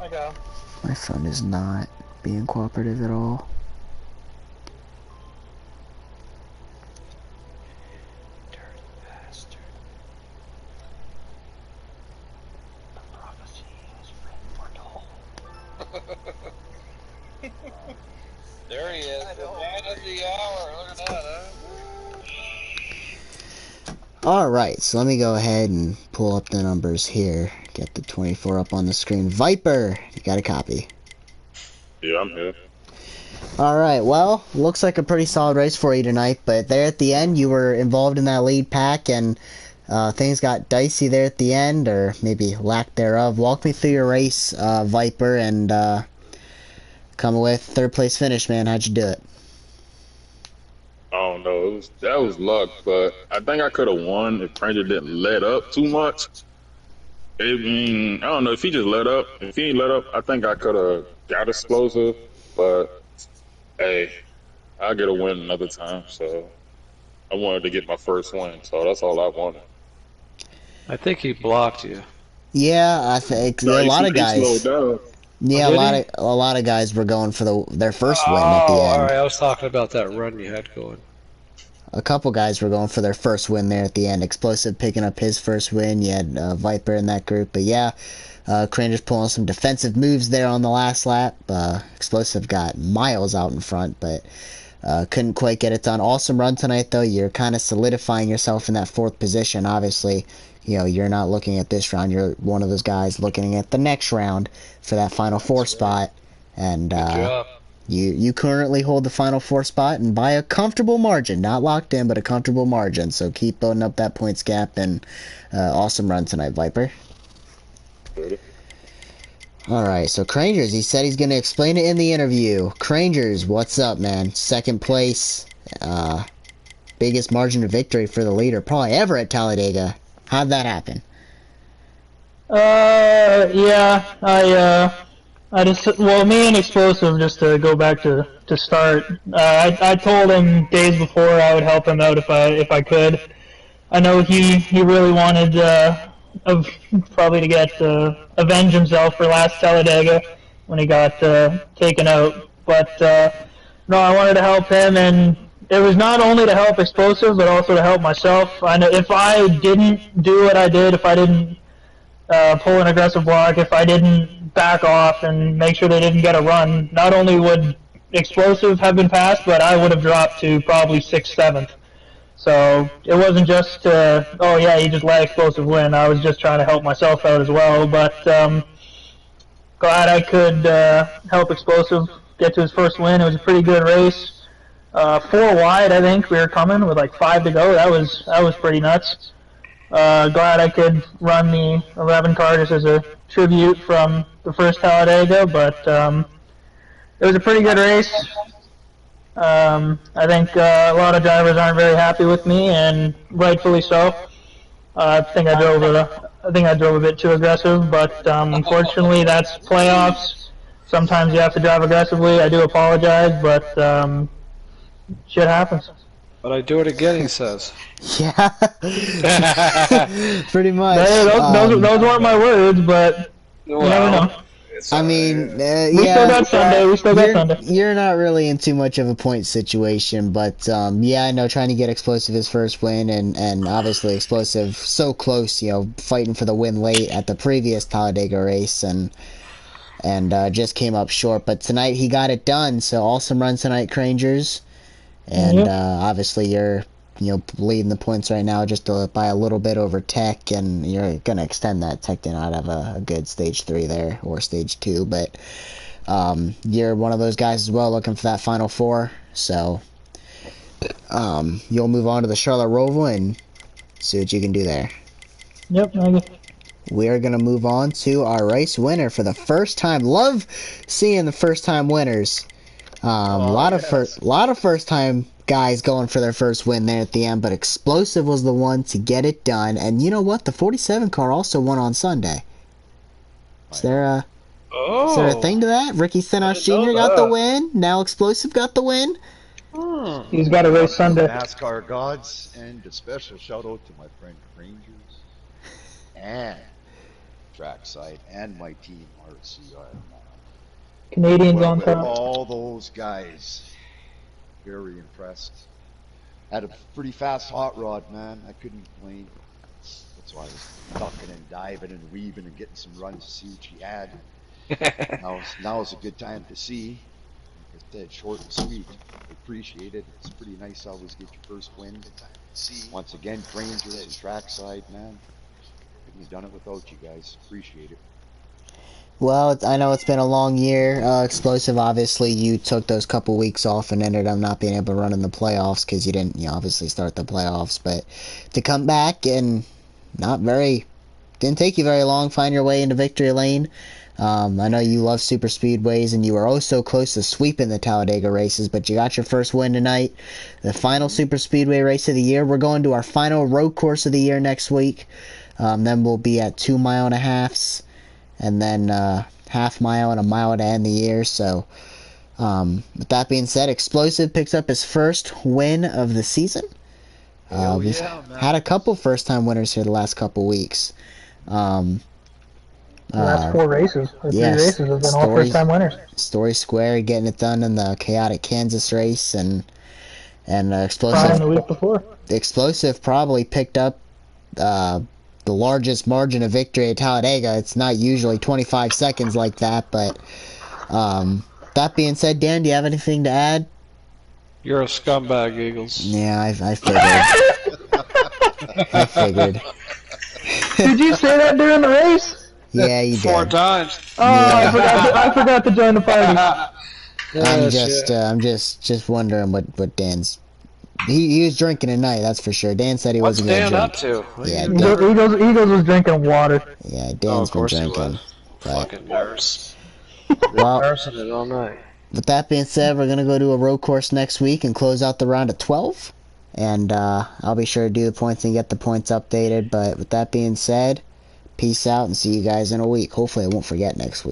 I go. My phone is not being cooperative at all. Dirty bastard. The prophecy is foretold. There he is, the man of the hour. Look at that, huh? Alright, so let me go ahead and pull up the numbers here. Get the 24 up on the screen. Viper, you got a copy. Yeah, I'm here. Alright, well, looks like a pretty solid race for you tonight, but there at the end, you were involved in that lead pack, and things got dicey there at the end, or maybe lack thereof. Walk me through your race, Viper, and come with third place finish, man. How'd you do it? I don't know. That was luck, but I think I could have won if Ranger didn't let up too much. I mean, I don't know if he just let up. If he ain't let up, I think I could have got Explosive. But hey, I'll get a win another time. So I wanted to get my first win. So that's all I wanted. I think he blocked you. Yeah, I think No, a lot of he guys. slowed down. Yeah, Oh, a lot of guys were going for their first win at the end. Alright, I was talking about that run you had going. A couple guys were going for their first win there at the end. Explosive picking up his first win. You had Viper in that group. But yeah, Cranger's pulling some defensive moves there on the last lap. Explosive got miles out in front, but couldn't quite get it done. Awesome run tonight, though. You're kind of solidifying yourself in that 4th position. Obviously, you know, you're not looking at this round. You're one of those guys looking at the next round for that final 4 spot. And Good job. You currently hold the final 4 spot, and by a comfortable margin. Not locked in, but a comfortable margin. So keep building up that points gap, and awesome run tonight, Viper. Alright, so Crangers, he said he's going to explain it in the interview. Crangers, what's up, man? Second place. biggest margin of victory for the leader probably ever at Talladega. How'd that happen? Yeah, I just, well, me and Explosive, just to go back to start, I told him days before I would help him out if I could. I know he really wanted, probably to get, avenge himself for last Talladega when he got, taken out. But, no, I wanted to help him, and it was not only to help Explosive, but also to help myself. I know if I didn't do what I did, if I didn't pull an aggressive block, if I didn't back off and make sure they didn't get a run, not only would Explosive have been passed, but I would have dropped to probably 6th, 7th. So it wasn't just, oh yeah, he just let Explosive win. I was just trying to help myself out as well. But glad I could help Explosive get to his first win. It was a pretty good race. 4 wide, I think we were coming with like 5 to go. That was pretty nuts. Glad I could run the 11 car just as a tribute from the first Talladega, but it was a pretty good race. I think a lot of drivers aren't very happy with me, and rightfully so. I think I drove a bit too aggressive, but unfortunately that's playoffs. Sometimes you have to drive aggressively. I do apologize, but shit happens. But I do it again, he says. Yeah. Pretty much. Hey, those weren't my words, but you never know. I mean, We yeah. still got Sunday. We still got Sunday. You're not really in too much of a point situation, but yeah, I know trying to get Explosive his first win, and obviously Explosive so close, you know, fighting for the win late at the previous Talladega race, and just came up short. But tonight he got it done, so awesome run tonight, Crangers. And obviously you're, you know, leading the points right now just by a little bit over Tech, and you're going to extend that. Tech did not have a good stage 3 there, or stage 2, but you're one of those guys as well looking for that Final 4, so you'll move on to the Charlotte Roval and see what you can do there. Yep, I guess. We are going to move on to our race winner for the first time. Love seeing the first time winners. A lot of first time guys going for their first win there at the end, but Explosive was the one to get it done. And you know what? The 47 car also won on Sunday. Is there a thing to that? Ricky Stenos Jr. got the win. Now Explosive got the win. He's got a race Sunday. NASCAR gods, and a special shout out to my friend Rangers and Trackside and my team RCR. Canadians on With top. all those guys, very impressed. Had a pretty fast hot rod, man. I couldn't complain. That's why I was ducking and diving and weaving and getting some runs to see what she had. Now is a good time to see. Like I said, short and sweet. I appreciate it. It's pretty nice to always get your first win. Once again, Rangers and Trackside, man. Couldn't have done it without you guys. Appreciate it. Well, I know it's been a long year. Explosive, obviously, you took those couple weeks off and ended up not being able to run in the playoffs because you didn't, obviously start the playoffs. But to come back and didn't take you very long, find your way into victory lane. I know you love super speedways, and you were oh so close to sweeping the Talladega races, but you got your first win tonight. The final super speedway race of the year. We're going to our final road course of the year next week. Then we'll be at 2 mile-and-a-halfs. And then half mile and a mile to end the year. So, with that being said, Explosive picks up his first win of the season. We've had a couple first-time winners here the last couple weeks. The last 4 races, or 3 races, have been all first-time winners. Story Square getting it done in the chaotic Kansas race, and Explosive. The week before. Explosive probably picked up the largest margin of victory at Talladega. It's not usually 25 seconds like that, but that being said, Dan, do you have anything to add? You're a scumbag, Eagles. Yeah, I figured. I figured. Did you say that during the race? Yeah, you did. 4 times. Oh, yeah. I forgot to join the party. I'm just wondering what Dan's. He was drinking tonight, that's for sure. Dan said he wasn't going to drink. What's Dan up to? Yeah, Eagles was drinking water. Yeah, Dan's been drinking. Fucking nurse. Well, Nursing it all night. with that being said, we're going to go to a road course next week and close out the round at 12. And I'll be sure to do the points and get the points updated. But with that being said, peace out and see you guys in a week. Hopefully I won't forget next week.